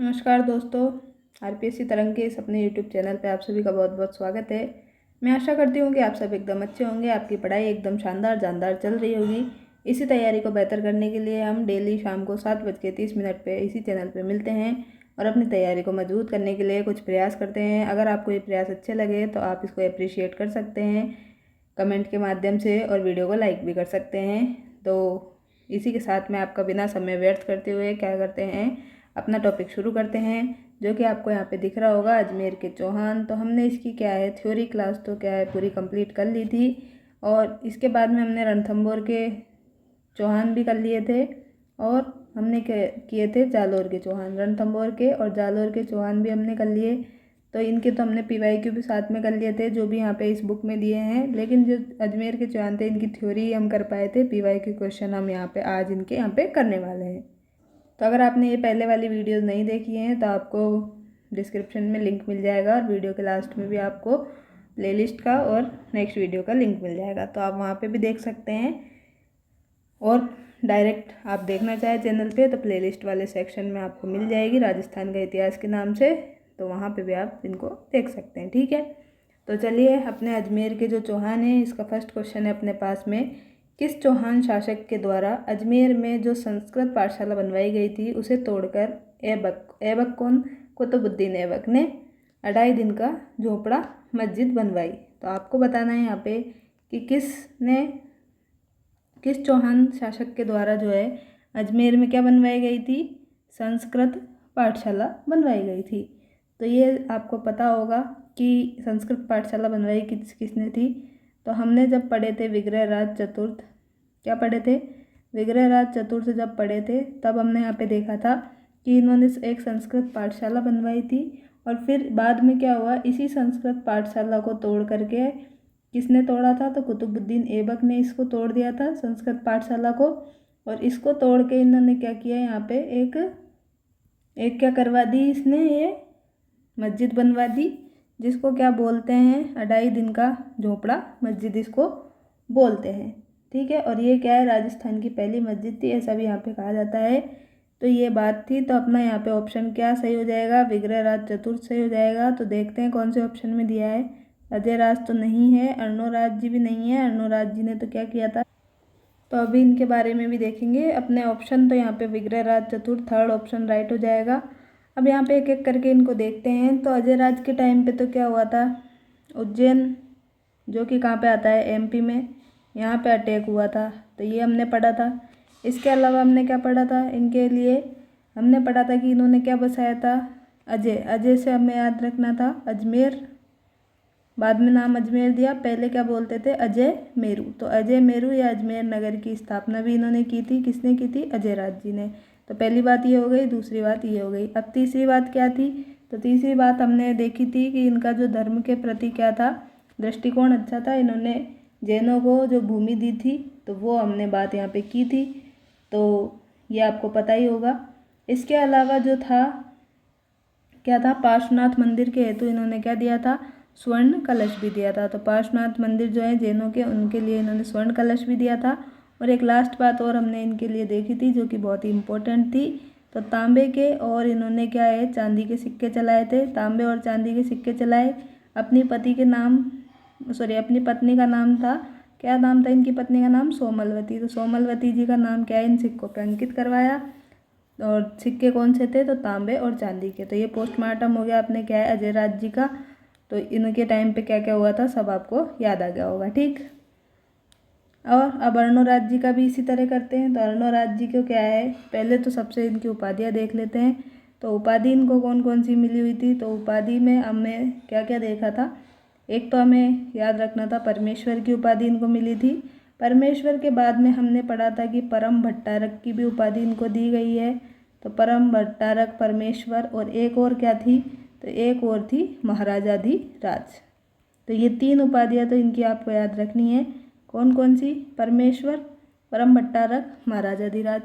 नमस्कार दोस्तों, आरपीएससी तरंग के इस अपने यूट्यूब चैनल पे आप सभी का बहुत बहुत स्वागत है। मैं आशा करती हूँ कि आप सब एकदम अच्छे होंगे, आपकी पढ़ाई एकदम शानदार जानदार चल रही होगी। इसी तैयारी को बेहतर करने के लिए हम डेली शाम को 7:30 पे इसी चैनल पे मिलते हैं और अपनी तैयारी को मजबूत करने के लिए कुछ प्रयास करते हैं। अगर आपको ये प्रयास अच्छे लगे तो आप इसको अप्रिशिएट कर सकते हैं कमेंट के माध्यम से और वीडियो को लाइक भी कर सकते हैं। तो इसी के साथ में आपका बिना समय व्यर्थ करते हुए क्या करते हैं, अपना टॉपिक शुरू करते हैं, जो कि आपको यहाँ पे दिख रहा होगा, अजमेर के चौहान। तो हमने इसकी क्या है थ्योरी क्लास तो क्या है पूरी कंप्लीट कर ली थी और इसके बाद में हमने रणथंभौर के चौहान भी कर लिए थे और हमने किए थे जालोर के चौहान। रणथंभौर के और जालोर के चौहान भी हमने कर लिए। तो इनके तो हमने पीवाईक्यू भी साथ में कर लिए थे, जो भी यहाँ पे इस बुक में दिए हैं। लेकिन जो अजमेर के चौहान थे इनकी थ्योरी हम कर पाए थे, पीवाईक्यू क्वेश्चन हम यहाँ पे आज इनके यहाँ पे करने वाले हैं। तो अगर आपने ये पहले वाली वीडियोस नहीं देखी हैं तो आपको डिस्क्रिप्शन में लिंक मिल जाएगा और वीडियो के लास्ट में भी आपको प्लेलिस्ट का और नेक्स्ट वीडियो का लिंक मिल जाएगा, तो आप वहाँ पे भी देख सकते हैं। और डायरेक्ट आप देखना चाहे चैनल पे तो प्लेलिस्ट वाले सेक्शन में आपको मिल जाएगी राजस्थान का इतिहास के नाम से, तो वहाँ पे भी आप इनको देख सकते हैं। ठीक है, तो चलिए अपने अजमेर के जो चौहान हैं इसका फर्स्ट क्वेश्चन है अपने पास में। किस चौहान शासक के द्वारा अजमेर में जो संस्कृत पाठशाला बनवाई गई थी उसे तोड़कर ऐबक कौन कुतुबुद्दीन ऐबक ने 2.5 दिन का झोपड़ा मस्जिद बनवाई। तो आपको बताना है यहाँ पे कि किस चौहान शासक के द्वारा जो है अजमेर में क्या बनवाई गई थी, संस्कृत पाठशाला बनवाई गई थी। तो ये आपको पता होगा कि संस्कृत पाठशाला बनवाई किसने थी। तो हमने जब पढ़े थे विग्रहराज चतुर्थ, क्या पढ़े थे, विग्रहराज चतुर्थ जब पढ़े थे तब हमने यहाँ पे देखा था कि इन्होंने एक संस्कृत पाठशाला बनवाई थी और फिर बाद में क्या हुआ, इसी संस्कृत पाठशाला को तोड़ करके किसने तोड़ा था, तो कुतुबुद्दीन ऐबक ने इसको तोड़ दिया था संस्कृत पाठशाला को। और इसको तोड़ के इन्होंने क्या किया, यहाँ पे एक क्या करवा दी इसने, ये मस्जिद बनवा दी, जिसको क्या बोलते हैं 2.5 दिन का झोपड़ा मस्जिद इसको बोलते हैं। ठीक है, और ये क्या है राजस्थान की पहली मस्जिद थी, ऐसा भी यहाँ पे कहा जाता है। तो ये बात थी, तो अपना यहाँ पे ऑप्शन क्या सही हो जाएगा, विग्रहराज चतुर्थ सही हो जाएगा। तो देखते हैं कौन से ऑप्शन में दिया है। अजयराज तो नहीं है, अर्णोराज जी भी नहीं है, अर्णोराज जी ने तो क्या किया था। तो अभी इनके बारे में भी देखेंगे अपने ऑप्शन। तो यहाँ पे विग्रहराज चतुर्थ थर्ड ऑप्शन राइट हो जाएगा। अब यहाँ पे एक एक करके इनको देखते हैं। तो अजयराज के टाइम पे तो क्या हुआ था, उज्जैन जो कि कहाँ पे आता है एमपी में, यहाँ पे अटैक हुआ था, तो ये हमने पढ़ा था। इसके अलावा हमने क्या पढ़ा था इनके लिए, हमने पढ़ा था कि इन्होंने क्या बसाया था, अजय से हमें याद रखना था अजमेर, बाद में नाम अजमेर दिया, पहले क्या बोलते थे अजय मेरू। तो अजय मेरू या अजमेर नगर की स्थापना भी इन्होंने की थी, किसने की थी, अजयराज जी ने। तो पहली बात ये हो गई, दूसरी बात ये हो गई। अब तीसरी बात क्या थी, तो तीसरी बात हमने देखी थी कि इनका जो धर्म के प्रति क्या था, दृष्टिकोण अच्छा था। इन्होंने जैनों को जो भूमि दी थी तो वो हमने बात यहाँ पे की थी, तो ये आपको पता ही होगा। इसके अलावा जो था क्या था, पार्श्वनाथ मंदिर के हेतु इन्होंने क्या दिया था, स्वर्ण कलश भी दिया था। तो पार्श्वनाथ मंदिर जो है जैनों के, उनके लिए इन्होंने स्वर्ण कलश भी दिया था। और एक लास्ट बात और हमने इनके लिए देखी थी जो कि बहुत ही इम्पोर्टेंट थी, तो तांबे के और इन्होंने क्या है चांदी के सिक्के चलाए थे, तांबे और चांदी के सिक्के चलाए। अपनी अपनी पत्नी का नाम था, क्या नाम था इनकी पत्नी का नाम, सोमलवती। तो सोमलवती जी का नाम क्या है इन सिक्कों पर अंकित करवाया। और सिक्के कौन से थे, तो तांबे और चांदी के। तो ये पोस्टमार्टम हो गया अपने क्या है अजयराज जी का। तो इनके टाइम पे क्या क्या हुआ था सब आपको याद आ गया होगा। ठीक, और अब अर्णोराज जी का भी इसी तरह करते हैं। तो अर्णोराज जी को क्या है, पहले तो सबसे इनकी उपाधियाँ देख लेते हैं। तो उपाधि इनको कौन कौन सी मिली हुई थी, तो उपाधि में हमने क्या क्या देखा था, एक तो हमें याद रखना था परमेश्वर की उपाधि इनको मिली थी। परमेश्वर के बाद में हमने पढ़ा था कि परम भट्टारक की भी उपाधि इनको दी गई है। तो परम भट्टारक, परमेश्वर और एक और क्या थी, तो एक और थी महाराजाधिराज। तो ये 3 उपाधियाँ तो इनकी आपको याद रखनी है, कौन कौन सी, परमेश्वर, परम भट्टारक, महाराजाधिराज।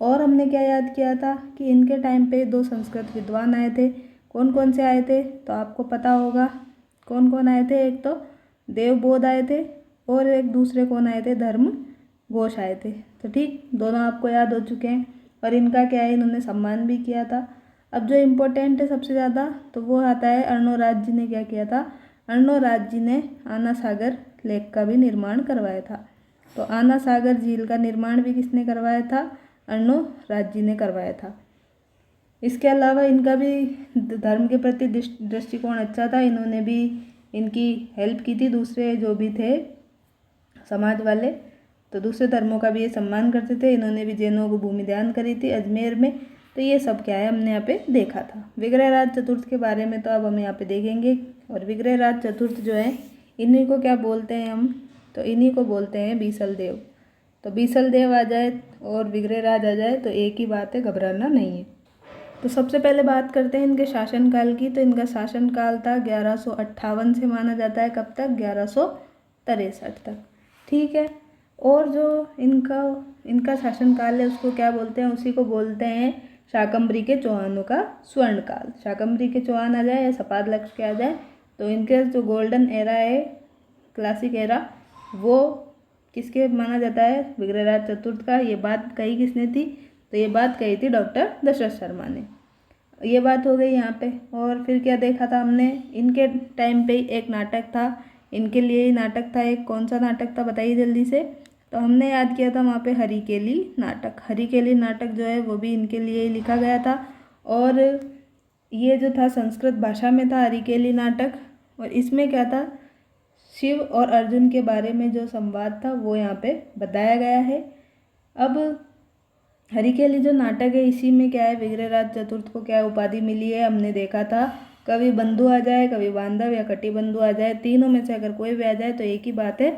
और हमने क्या याद किया था कि इनके टाइम पे 2 संस्कृत विद्वान आए थे, कौन कौन से आए थे, तो आपको पता होगा कौन कौन आए थे। एक तो देवबोध आए थे और एक दूसरे कौन आए थे, धर्म घोष आए थे। तो ठीक, दोनों आपको याद हो चुके हैं और इनका क्या है इन्होंने सम्मान भी किया था। अब जो इम्पोर्टेंट है सबसे ज़्यादा तो वो आता है अर्णोराज जी ने क्या किया था। अर्णोराज जी ने आना सागर लेक का भी निर्माण करवाया था। तो आना सागर झील का निर्माण भी किसने करवाया था, अर्णोराज जी ने करवाया था। इसके अलावा इनका भी धर्म के प्रति दृष्टिकोण अच्छा था। इन्होंने भी इनकी हेल्प की थी, दूसरे जो भी थे समाज वाले, तो दूसरे धर्मों का भी ये सम्मान करते थे। इन्होंने भी जैनों को भूमि दान करी थी अजमेर में। तो ये सब क्या है हमने यहाँ पे देखा था। विग्रहराज चतुर्थ के बारे में तो अब हम यहाँ पे देखेंगे। और विग्रहराज चतुर्थ जो है इन्हीं को क्या बोलते हैं हम, तो इन्हीं को बोलते हैं बीसल देव। तो बीसल देव आ जाए और विग्रहराज आ जाए तो एक ही बात है, घबराना नहीं है। तो सबसे पहले बात करते हैं इनके शासनकाल की। तो इनका शासनकाल था 1158 से माना जाता है, कब तक, 1163 तक, ठीक है। और जो इनका शासनकाल है उसको क्या बोलते हैं, उसी को बोलते हैं शाकंभरी के चौहानों का स्वर्णकाल। शाकंभरी के चौहान आ जाए या सपादलक्ष के आ जाए तो इनके जो गोल्डन एरा है, क्लासिक एरा, वो किसके माना जाता है, विग्रहराज चतुर्थ का। ये बात कही किसने थी, तो ये बात कही थी डॉक्टर दशरथ शर्मा ने। ये बात हो गई यहाँ पे। और फिर क्या देखा था हमने, इनके टाइम पे ही एक नाटक था, इनके लिए ही नाटक था एक। कौन सा नाटक था बताइए जल्दी से। तो हमने याद किया था वहाँ पे हरिकेली नाटक। हरिकेली नाटक जो है वो भी इनके लिए ही लिखा गया था। और ये जो था संस्कृत भाषा में था हरिकेली नाटक। और इसमें क्या था, शिव और अर्जुन के बारे में जो संवाद था वो यहाँ पे बताया गया है। अब हरिकेली जो नाटक है इसी में क्या है, विग्रहराज चतुर्थ को क्या उपाधि मिली है, हमने देखा था। कवि बंधु आ जाए, कवि बांधव या कटि बंधु आ जाए, तीनों में से अगर कोई भी आ जाए तो एक ही बात है,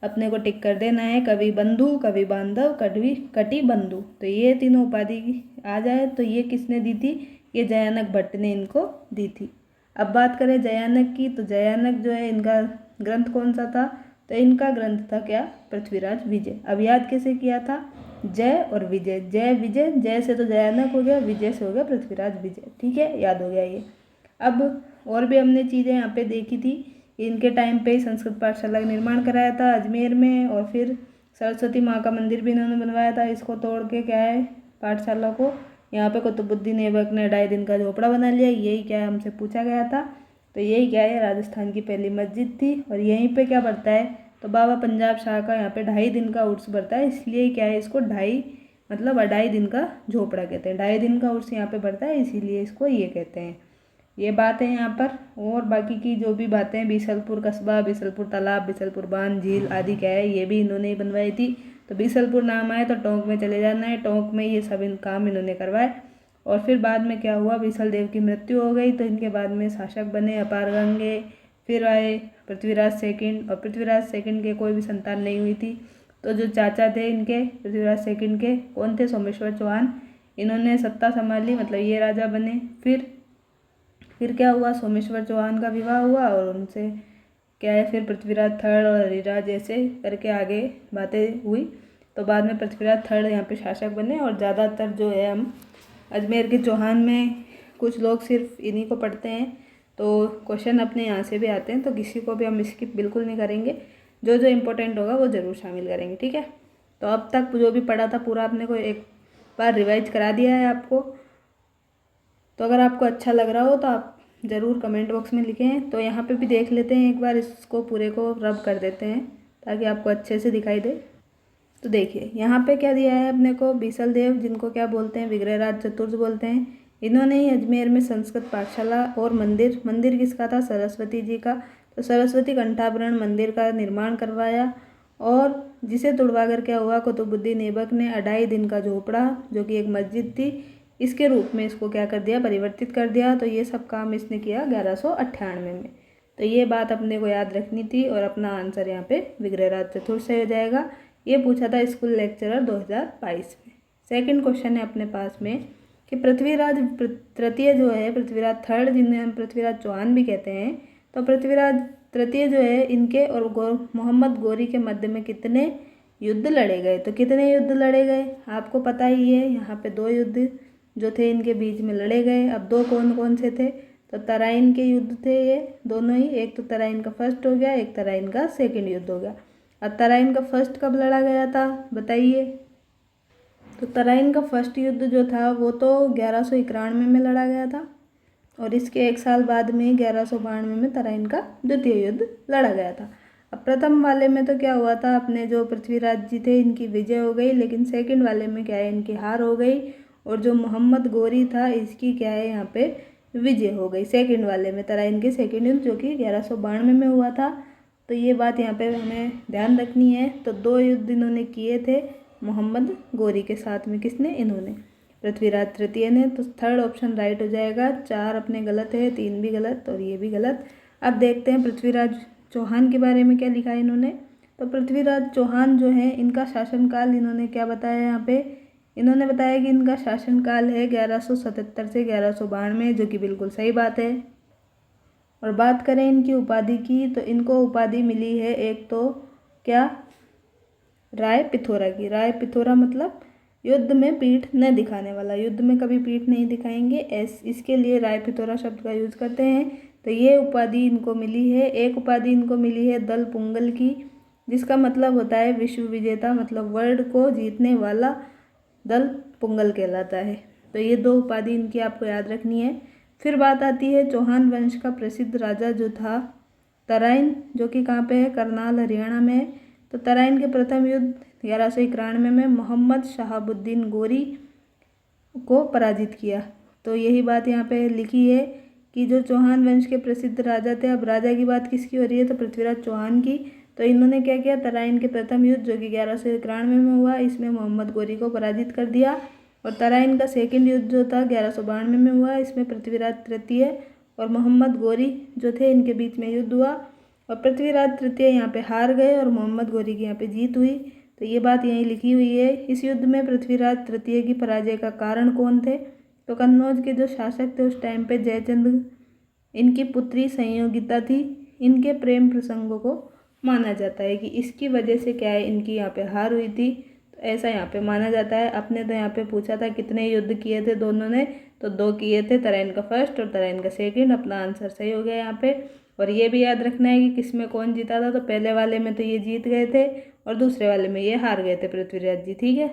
अपने को टिक कर देना है, कवि बंधु, कवि बांधव, कटि बंधु। तो ये तीनों उपाधि आ जाए तो ये किसने दी थी, ये जयानक भट्ट ने इनको दी थी। अब बात करें जयानक की, तो जयानक जो है इनका ग्रंथ कौन सा था, तो इनका ग्रंथ था क्या, पृथ्वीराज विजय। अब याद कैसे किया था, जय और विजय, जय विजय, जय से तो जयानक हो गया, विजय से हो गया पृथ्वीराज विजय, ठीक है, याद हो गया ये। अब और भी हमने चीज़ें यहाँ पे देखी थी। इनके टाइम पे ही संस्कृत पाठशाला का निर्माण कराया था अजमेर में। और फिर सरस्वती माँ का मंदिर भी इन्होंने बनवाया था। इसको तोड़ के क्या है, पाठशाला को यहाँ पे कुतुबुद्दीन ऐबक ने 2.5 दिन का झोपड़ा बना लिया। यही क्या है हमसे पूछा गया था। तो यही क्या है, राजस्थान की पहली मस्जिद थी। और यहीं पे क्या बढ़ता है, तो बाबा पंजाब शाह का यहाँ पे 2.5 दिन का उर्स बढ़ता है। इसलिए क्या है, इसको 2.5 दिन का झोपड़ा कहते हैं। 2.5 दिन का उर्स यहाँ पे बढ़ता है, इसीलिए इसको ये कहते हैं। ये बात है यहाँ पर। और बाकी की जो भी बातें हैं, बीसलपुर कस्बा, बीसलपुर तालाब, बीसलपुर बांध, झील आदि क्या है, ये भी इन्होंने ही बनवाई थी। तो बीसलपुर नाम आए तो टोंक में चले जाना है, टोंक में ये सब काम इन्होंने करवाए। और फिर बाद में क्या हुआ, बीसल देव की मृत्यु हो गई। तो इनके बाद में शासक बने अपारगंगे, फिर आए पृथ्वीराज सेकंड। और पृथ्वीराज सेकंड के कोई भी संतान नहीं हुई थी। तो जो चाचा थे इनके पृथ्वीराज सेकंड के, कौन थे, सोमेश्वर चौहान, इन्होंने सत्ता संभाली, मतलब ये राजा बने। फिर क्या हुआ, सोमेश्वर चौहान का विवाह हुआ और उनसे क्या है, फिर पृथ्वीराज थर्ड और हरिराज ऐसे करके आगे बातें हुई। तो बाद में पृथ्वीराज थर्ड यहाँ पे शासक बने। और ज़्यादातर जो है हम अजमेर के चौहान में कुछ लोग सिर्फ इन्हीं को पढ़ते हैं। तो क्वेश्चन अपने यहाँ से भी आते हैं, तो किसी को भी हम स्किप बिल्कुल नहीं करेंगे। जो जो इम्पोर्टेंट होगा वो ज़रूर शामिल करेंगे, ठीक है। तो अब तक जो भी पढ़ा था पूरा अपने को एक बार रिवाइज करा दिया है आपको। तो अगर आपको अच्छा लग रहा हो तो आप ज़रूर कमेंट बॉक्स में लिखें। तो यहाँ पे भी देख लेते हैं एक बार, इसको पूरे को रब कर देते हैं ताकि आपको अच्छे से दिखाई दे। तो देखिए यहाँ पे क्या दिया है अपने को, बीसल देव, जिनको क्या बोलते हैं, विग्रहराज चतुर्थ बोलते हैं। इन्होंने ही अजमेर में संस्कृत पाठशाला और मंदिर किसका था, सरस्वती जी का। तो सरस्वती कंठाभरण मंदिर का निर्माण करवाया। और जिसे तुड़वा कर क्या हुआ, कुतुबुद्दीन ऐबक ने 2.5 दिन का झोपड़ा, जो कि एक मस्जिद थी, इसके रूप में इसको क्या कर दिया, परिवर्तित कर दिया। तो ये सब काम इसने किया 1198 में। तो ये बात अपने को याद रखनी थी। और अपना आंसर यहाँ पे विग्रहराज चतुर्थ से हो जाएगा। ये पूछा था स्कूल लेक्चरर 2022 में। सेकंड क्वेश्चन है अपने पास में कि पृथ्वीराज तृतीय जो है, पृथ्वीराज थर्ड जिन्हें हम पृथ्वीराज चौहान भी कहते हैं, तो पृथ्वीराज तृतीय जो है इनके और मोहम्मद गोरी के मध्य में कितने युद्ध लड़े गए। तो कितने युद्ध लड़े गए आपको पता ही है। यहाँ पे 2 युद्ध जो थे इनके बीच में लड़े गए। अब 2 कौन कौन से थे, तो तराइन के युद्ध थे ये दोनों ही। एक तो तराइन का फर्स्ट हो गया, एक तराइन का सेकंड युद्ध हो गया। अब तराइन का फर्स्ट कब लड़ा गया था बताइए। तो तराइन का फर्स्ट युद्ध जो था वो तो 1191 में लड़ा गया था और इसके 1 साल बाद में 1192 में तराइन का द्वितीय युद्ध लड़ा गया था। अब प्रथम वाले में तो क्या हुआ था, अपने जो पृथ्वीराज जी थे इनकी विजय हो गई, लेकिन सेकंड वाले में क्या है, इनकी हार हो गई और जो मोहम्मद गोरी था इसकी क्या है यहाँ पे विजय हो गई सेकंड वाले में, तराइन के सेकंड युद्ध जो कि 1192 में हुआ था। तो ये बात यहाँ पे हमें ध्यान रखनी है। तो 2 युद्ध इन्होंने किए थे मोहम्मद गोरी के साथ में, किसने, इन्होंने, पृथ्वीराज तृतीय ने। तो थर्ड ऑप्शन राइट हो जाएगा। 4 अपने गलत है, 3 भी गलत और ये भी गलत। अब देखते हैं पृथ्वीराज चौहान के बारे में क्या लिखा है इन्होंने। तो पृथ्वीराज चौहान जो है इनका शासनकाल इन्होंने क्या बताया यहाँ पे, इन्होंने बताया कि इनका शासनकाल है 1177 से 1192, जो कि बिल्कुल सही बात है। और बात करें इनकी उपाधि की तो इनको उपाधि मिली है एक तो क्या, राय पिथोरा की। राय पिथोरा मतलब युद्ध में पीठ न दिखाने वाला, युद्ध में कभी पीठ नहीं दिखाएंगे, इसके लिए राय पिथोरा शब्द का यूज करते हैं। तो ये उपाधि इनको मिली है। एक उपाधि इनको मिली है दल पुंगल की, जिसका मतलब होता है विश्व विजेता, मतलब वर्ल्ड को जीतने वाला दल पुंगल कहलाता है। तो ये 2 उपाधि इनकी आपको याद रखनी है। फिर बात आती है चौहान वंश का प्रसिद्ध राजा जो था तराइन, जो कि कहाँ पे है, करनाल हरियाणा में है। तो तराइन के प्रथम युद्ध 1191 में मोहम्मद शहाबुद्दीन गोरी को पराजित किया। तो यही बात यहाँ पे लिखी है कि जो चौहान वंश के प्रसिद्ध राजा थे, अब राजा की बात किसकी हो रही है, तो पृथ्वीराज चौहान की। तो इन्होंने क्या किया, तराइन के प्रथम युद्ध जो कि 1191 में हुआ, इसमें मोहम्मद गोरी को पराजित कर दिया। और तराइन का सेकंड युद्ध जो था 1192 में हुआ, इसमें पृथ्वीराज तृतीय और मोहम्मद गोरी जो थे इनके बीच में युद्ध हुआ और पृथ्वीराज तृतीय यहाँ पे हार गए और मोहम्मद गोरी की यहाँ पे जीत हुई। तो ये बात यहीं लिखी हुई है। इस युद्ध में पृथ्वीराज तृतीय की पराजय का कारण कौन थे, तो कन्नौज के जो शासक थे उस टाइम पे जयचंद, इनकी पुत्री संयोगिता थी। इनके प्रेम प्रसंगों को माना जाता है कि इसकी वजह से क्या है, इनकी यहाँ पे हार हुई थी। तो ऐसा यहाँ पे माना जाता है। आपने तो यहाँ पे पूछा था कितने युद्ध किए थे दोनों ने, तो 2 किए थे, तराइन का फर्स्ट और तराइन का सेकंड। अपना आंसर सही हो गया यहाँ पे। और ये भी याद रखना है कि किस में कौन जीता था। तो पहले वाले में तो ये जीत गए थे और दूसरे वाले में ये हार गए थे पृथ्वीराज जी। ठीक है,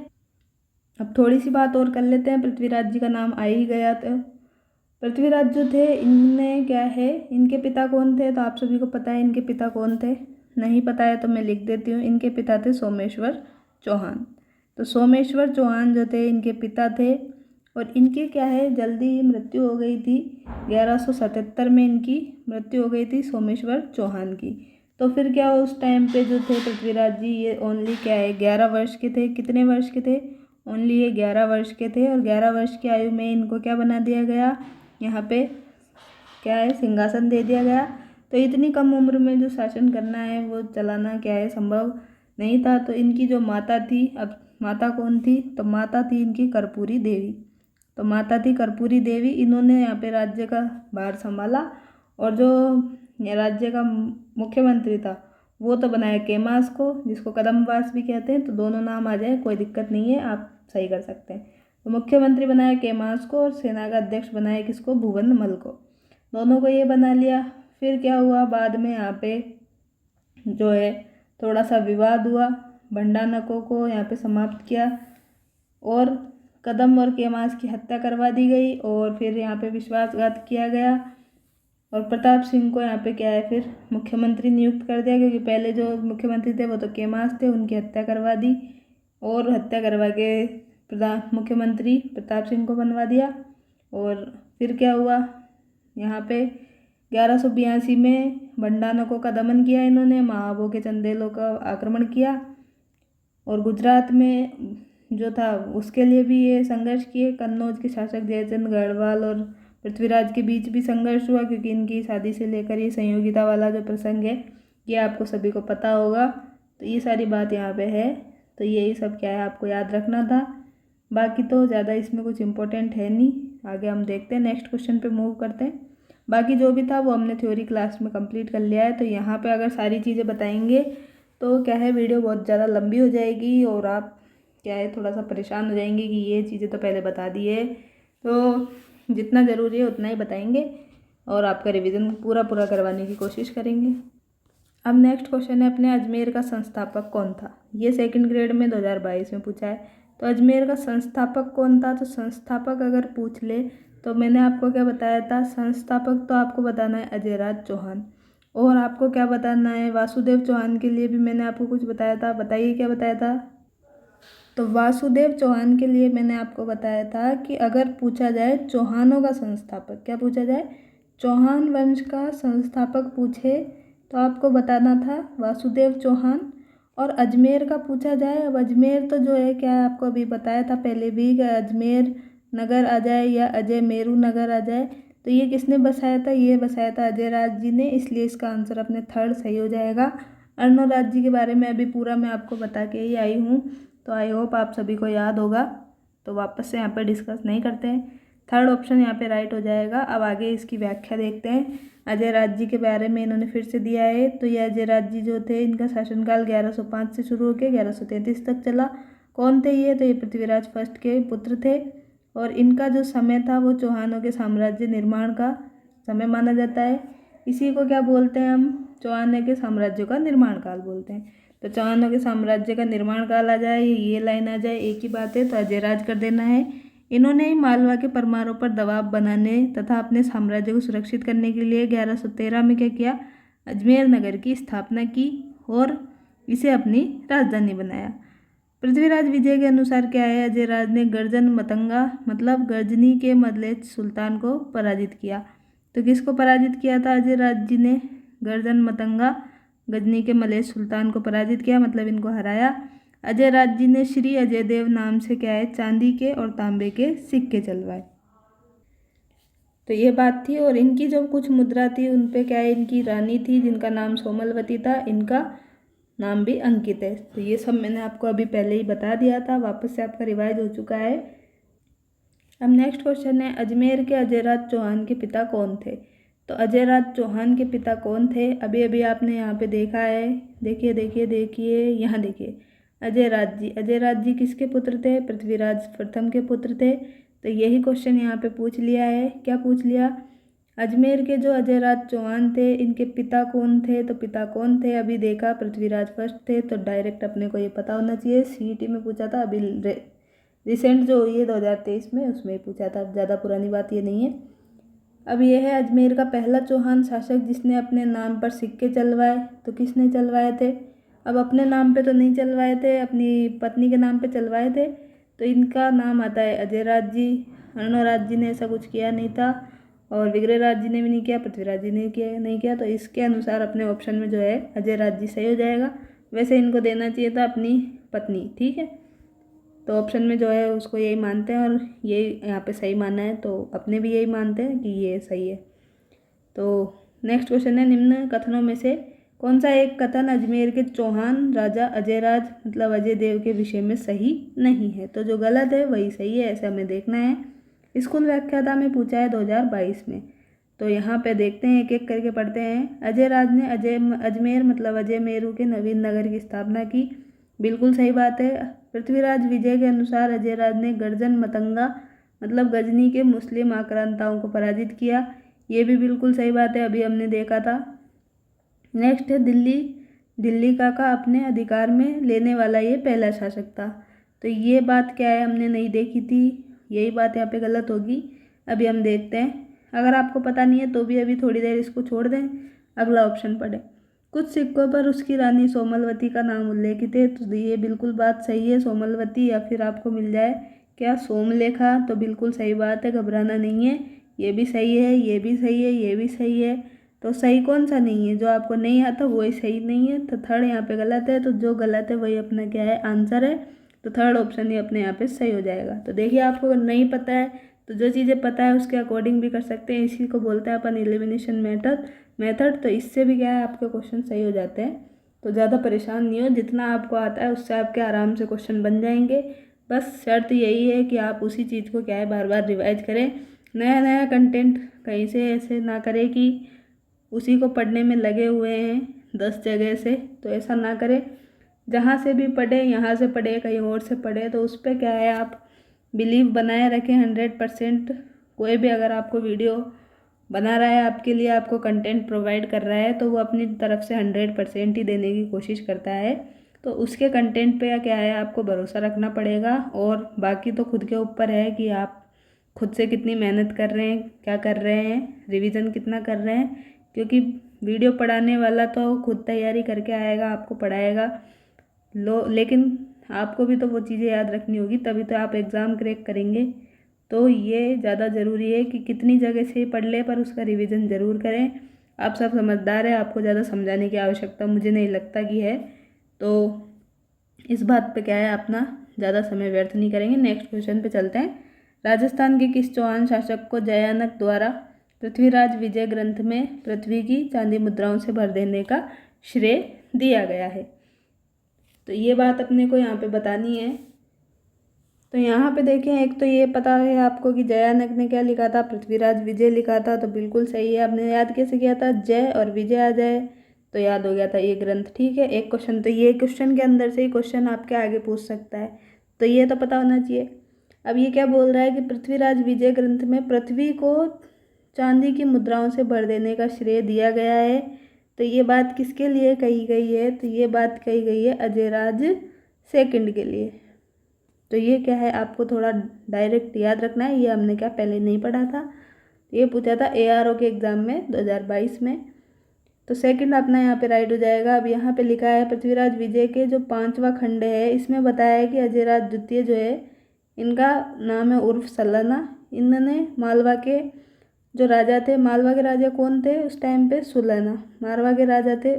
अब थोड़ी सी बात और कर लेते हैं। पृथ्वीराज जी का नाम आ ही गया था। पृथ्वीराज जो थे इनने क्या है, इनके पिता कौन थे, तो आप सभी को पता है इनके पिता कौन थे। नहीं पता है तो मैं लिख देती हूँ। इनके पिता थे सोमेश्वर चौहान। तो सोमेश्वर चौहान जो थे इनके पिता थे और इनकी क्या है, जल्दी ही मृत्यु हो गई थी। 1177 में इनकी मृत्यु हो गई थी सोमेश्वर चौहान की। तो फिर क्या उस टाइम पे जो थे पृथ्वीराज जी, ये ओनली क्या है 11 वर्ष के थे। कितने वर्ष के थे, ओनली ये 11 वर्ष के थे। और 11 वर्ष की आयु में इनको क्या बना दिया गया, यहाँ पे क्या है, सिंहासन दे दिया गया। तो इतनी कम उम्र में जो शासन करना है वो चलाना क्या है, संभव नहीं था। तो इनकी जो माता थी, अब माता कौन थी, तो माता थी इनकी कर्पूरी देवी। तो माता थी कर्पूरी देवी, इन्होंने यहाँ पे राज्य का भार संभाला। और जो राज्य का मुख्यमंत्री था वो तो बनाया केमास को, जिसको कदमवास भी कहते हैं। तो दोनों नाम आ जाए कोई दिक्कत नहीं है, आप सही कर सकते हैं। तो मुख्यमंत्री बनाया केमास को और सेना का अध्यक्ष बनाया किसको, भुवन मल को। दोनों को ये बना लिया। फिर क्या हुआ, बाद में यहाँ पे जो है थोड़ा सा विवाद हुआ, भंडानकों को यहाँ पे समाप्त किया और कदम और केमास की हत्या करवा दी गई। और फिर यहाँ पे विश्वासघात किया गया और प्रताप सिंह को यहाँ पे क्या है, फिर मुख्यमंत्री नियुक्त कर दिया, क्योंकि पहले जो मुख्यमंत्री थे वो तो केमास थे, उनकी हत्या करवा दी और हत्या करवा के प्रधान मुख्यमंत्री प्रताप सिंह को बनवा दिया। और फिर क्या हुआ, यहाँ पे 1182 में भंडानकों का दमन किया इन्होंने, महाबो के चंदेलों का आक्रमण किया और गुजरात में जो था उसके लिए भी ये संघर्ष किए। कन्नौज के शासक जयचंद गढ़वाल और पृथ्वीराज के बीच भी संघर्ष हुआ, क्योंकि इनकी शादी से लेकर ये संयोगिता वाला जो प्रसंग है ये आपको सभी को पता होगा। तो ये सारी बात यहाँ पे है। तो यही सब क्या है, आपको याद रखना था। बाकी तो ज़्यादा इसमें कुछ इम्पोर्टेंट है नहीं। आगे हम देखते हैं, नेक्स्ट क्वेश्चन पे मूव करते हैं। बाकी जो भी था वो हमने थ्योरी क्लास में कंप्लीट कर लिया है। तो यहाँ पे अगर सारी चीज़ें बताएंगे तो क्या है, वीडियो बहुत ज़्यादा लंबी हो जाएगी और आप क्या है थोड़ा सा परेशान हो जाएंगे कि ये चीज़ें तो पहले बता दी है। तो जितना ज़रूरी है उतना ही बताएंगे और आपका रिवीजन पूरा करवाने की कोशिश करेंगे। अब नेक्स्ट क्वेश्चन है अपने, अजमेर का संस्थापक कौन था। ये सेकंड ग्रेड में 2022 में पूछा है। तो अजमेर का संस्थापक कौन था? तो संस्थापक अगर पूछ ले तो मैंने आपको क्या बताया था, संस्थापक तो आपको बताना है अजयराज चौहान। और आपको क्या बताना है, वासुदेव चौहान के लिए भी मैंने आपको कुछ बताया था, बताइए क्या बताया था। तो वासुदेव चौहान के लिए मैंने आपको बताया था कि अगर पूछा जाए चौहानों का संस्थापक, क्या पूछा जाए, चौहान वंश का संस्थापक पूछे तो आपको बताना था वासुदेव चौहान। और अजमेर का पूछा जाए, अब अजमेर तो जो है क्या है, आपको अभी बताया था पहले भी कि अजमेर नगर आ जाए या अजय मेरू नगर आ जाए, तो ये किसने बसाया था, ये बसाया था अजयराज जी ने, इसलिए इसका आंसर अपने थर्ड सही हो जाएगा। अर्णोराज जी के बारे में अभी पूरा मैं आपको बता के ही आई हूँ, तो आई होप आप सभी को याद होगा, तो वापस से यहाँ पर डिस्कस नहीं करते हैं। थर्ड ऑप्शन यहाँ पे राइट हो जाएगा। अब आगे इसकी व्याख्या देखते हैं। अजयराज जी के बारे में इन्होंने फिर से दिया है, तो ये अजयराज जी जो थे, इनका शासनकाल 1105 से शुरू होकर 1133 तक चला। कौन थे ये? तो ये पृथ्वीराज फर्स्ट के पुत्र थे, और इनका जो समय था वो चौहानों के साम्राज्य निर्माण का समय माना जाता है। इसी को क्या बोलते हैं हम? चौहानों के साम्राज्य का निर्माण काल बोलते हैं। तो चौहानों के साम्राज्य का निर्माण काल आ जाए, ये लाइन आ जाए, एक ही बात है, तो अजयराज कर देना है। इन्होंने ही मालवा के परमारों पर दबाव बनाने तथा अपने साम्राज्य को सुरक्षित करने के लिए 1113 में क्या किया, अजमेर नगर की स्थापना की और इसे अपनी राजधानी बनाया। पृथ्वीराज विजय के अनुसार क्या है, अजयराज ने गर्जन मतंगा मतलब गर्जनी के मदलेच सुल्तान को पराजित किया। तो किसको पराजित किया था अजयराज जी ने? गर्जन मतंगा गजनी के मलेश सुल्तान को पराजित किया, मतलब इनको हराया। अजयराज जी ने श्री अजयदेव नाम से क्या है, चांदी के और तांबे के सिक्के चलवाए। तो ये बात थी। और इनकी जो कुछ मुद्रा थी उन पे क्या है, इनकी रानी थी जिनका नाम सोमलवती था, इनका नाम भी अंकित है। तो ये सब मैंने आपको अभी पहले ही बता दिया था, वापस से आपका रिवाइज हो चुका है। अब नेक्स्ट क्वेश्चन है, अजमेर के अजयराज चौहान के पिता कौन थे? तो अजयराज चौहान के पिता कौन थे? अभी अभी आपने यहाँ पे देखा है, देखिए देखिए देखिए, यहाँ देखिए, अजयराज जी। अजयराज जी किसके पुत्र थे? पृथ्वीराज प्रथम के पुत्र थे। तो यही क्वेश्चन यहाँ पे पूछ लिया है। क्या पूछ लिया? अजमेर के जो अजयराज चौहान थे, इनके पिता कौन थे? तो पिता कौन थे? अभी देखा पृथ्वीराज फर्स्ट थे, तो डायरेक्ट अपने को ये पता होना चाहिए। सीईटी में पूछा था, अभी रिसेंट जो हुई है 2023 में, उसमें पूछा था, ज़्यादा पुरानी बात ये नहीं है। अब यह है अजमेर का पहला चौहान शासक जिसने अपने नाम पर सिक्के चलवाए। तो किसने चलवाए थे? अब अपने नाम पे तो नहीं चलवाए थे, अपनी पत्नी के नाम पे चलवाए थे। तो इनका नाम आता है अजयराज जी। अर्णोराज जी ने ऐसा कुछ किया नहीं था, और विग्रहराज जी ने भी नहीं किया, पृथ्वीराज जी ने किया नहीं किया। तो इसके अनुसार अपने ऑप्शन में जो है अजयराज जी सही हो जाएगा। वैसे इनको देना चाहिए था अपनी पत्नी, ठीक है। तो ऑप्शन में जो है उसको यही मानते हैं, और ये यहाँ पे सही माना है, तो अपने भी यही मानते हैं कि ये सही है। तो नेक्स्ट क्वेश्चन है, निम्न कथनों में से कौन सा एक कथन अजमेर के चौहान राजा अजयराज मतलब अजय देव के विषय में सही नहीं है? तो जो गलत है वही सही है, ऐसे हमें देखना है। स्कूल व्याख्याता में पूछा है 2022 में। तो यहाँ पे देखते हैं, एक एक करके पढ़ते हैं। अजयराज ने अजमेर मतलब अजय मेरू के नवीन नगर की स्थापना की, बिल्कुल सही बात है। पृथ्वीराज विजय के अनुसार अजयराज ने गर्जन मतंगा मतलब गजनी के मुस्लिम आक्रांताओं को पराजित किया, ये भी बिल्कुल सही बात है, अभी हमने देखा था। नेक्स्ट है दिल्ली का अपने अधिकार में लेने वाला ये पहला शासक था। तो ये बात क्या है, हमने नहीं देखी थी, यही बात यहाँ पे गलत होगी। अभी हम देखते हैं, अगर आपको पता नहीं है तो भी अभी थोड़ी देर इसको छोड़ दें, अगला ऑप्शन पढ़ें। कुछ सिक्कों पर उसकी रानी सोमलवती का नाम उल्लेखित है। तो ये बिल्कुल बात सही है, सोमलवती, या फिर आपको मिल जाए क्या सोमलेखा, तो बिल्कुल सही बात है, घबराना नहीं है। ये भी सही है, ये भी सही है, ये भी सही है। तो सही कौन सा नहीं है? जो आपको नहीं आता वही सही नहीं है, तो थर्ड यहाँ पे गलत है। तो जो गलत है वही अपना क्या है, आंसर है। तो थर्ड ऑप्शन ही अपने यहाँ पे सही हो जाएगा। तो देखिए, आपको अगर नहीं पता है तो जो चीज़ें पता है उसके अकॉर्डिंग भी कर सकते हैं। इसी को बोलते हैं अपन एलिमिनेशन मेथड। तो इससे भी क्या है, आपके क्वेश्चन सही हो जाते हैं। तो ज़्यादा परेशान नहीं हो, जितना आपको आता है उससे आपके आराम से क्वेश्चन बन जाएंगे। बस शर्त यही है कि आप उसी चीज़ को क्या है, बार बार रिवाइज करें। नया नया कंटेंट कहीं से ऐसे ना करें कि उसी को पढ़ने में लगे हुए हैं 10 जगह से, तो ऐसा ना करें। जहाँ से भी पढ़े, यहाँ से पढ़े, कहीं और से पढ़े, तो उस पर क्या है, आप बिलीव बनाए रखें 100%। कोई भी अगर आपको वीडियो बना रहा है आपके लिए, आपको कंटेंट प्रोवाइड कर रहा है, तो वो अपनी तरफ से 100% ही देने की कोशिश करता है। तो उसके कंटेंट पे क्या है आपको भरोसा रखना पड़ेगा, और बाकी तो खुद के ऊपर है कि आप खुद से कितनी मेहनत कर रहे हैं, क्या कर रहे हैं, रिवीजन कितना कर रहे हैं। क्योंकि वीडियो पढ़ाने वाला तो खुद तैयारी करके आएगा, आपको पढ़ाएगा लेकिन आपको भी तो वो चीज़ें याद रखनी होगी, तभी तो आप एग्ज़ाम क्रैक करेंगे। तो ये ज़्यादा ज़रूरी है कि कितनी जगह से पढ़ ले पर उसका रिवीजन ज़रूर करें। आप सब समझदार हैं, आपको ज़्यादा समझाने की आवश्यकता मुझे नहीं लगता कि है। तो इस बात पे क्या है अपना ज़्यादा समय व्यर्थ नहीं करेंगे। नेक्स्ट क्वेश्चन पे चलते हैं। राजस्थान के किस चौहान शासक को जयानक द्वारा पृथ्वीराज विजय ग्रंथ में पृथ्वी की चांदी मुद्राओं से भर देने का श्रेय दिया गया है? तो ये बात अपने को यहाँ पे बतानी है। तो यहाँ पे देखें, एक तो ये पता है आपको कि जयानक ने क्या लिखा था, पृथ्वीराज विजय लिखा था, तो बिल्कुल सही है। आपने याद कैसे किया था, जय और विजय आ जाए तो याद हो गया था ये ग्रंथ। ठीक है, एक क्वेश्चन तो ये क्वेश्चन के अंदर से ही क्वेश्चन आपके आगे पूछ सकता है, तो ये तो पता होना चाहिए। अब ये क्या बोल रहा है कि पृथ्वीराज विजय ग्रंथ में पृथ्वी को चांदी की मुद्राओं से भर देने का श्रेय दिया गया है। तो ये बात किसके लिए कही गई है, तो ये बात कही गई है अजयराज सेकंड के लिए। तो ये क्या है आपको थोड़ा डायरेक्ट याद रखना है, ये हमने क्या पहले नहीं पढ़ा था, ये पूछा था ARO के एग्ज़ाम में 2022 में। तो सेकंड अपना यहाँ पे राइट हो जाएगा। अब यहाँ पे लिखा है पृथ्वीराज विजय के जो 5वां खंड है, इसमें बताया है कि अजयराज द्वितीय जो है इनका नाम है उर्फ सलाना। इन्होंने मालवा के जो राजा थे, मालवा के राजा कौन थे उस टाइम पे, सुलैना। मारवा के राजा थे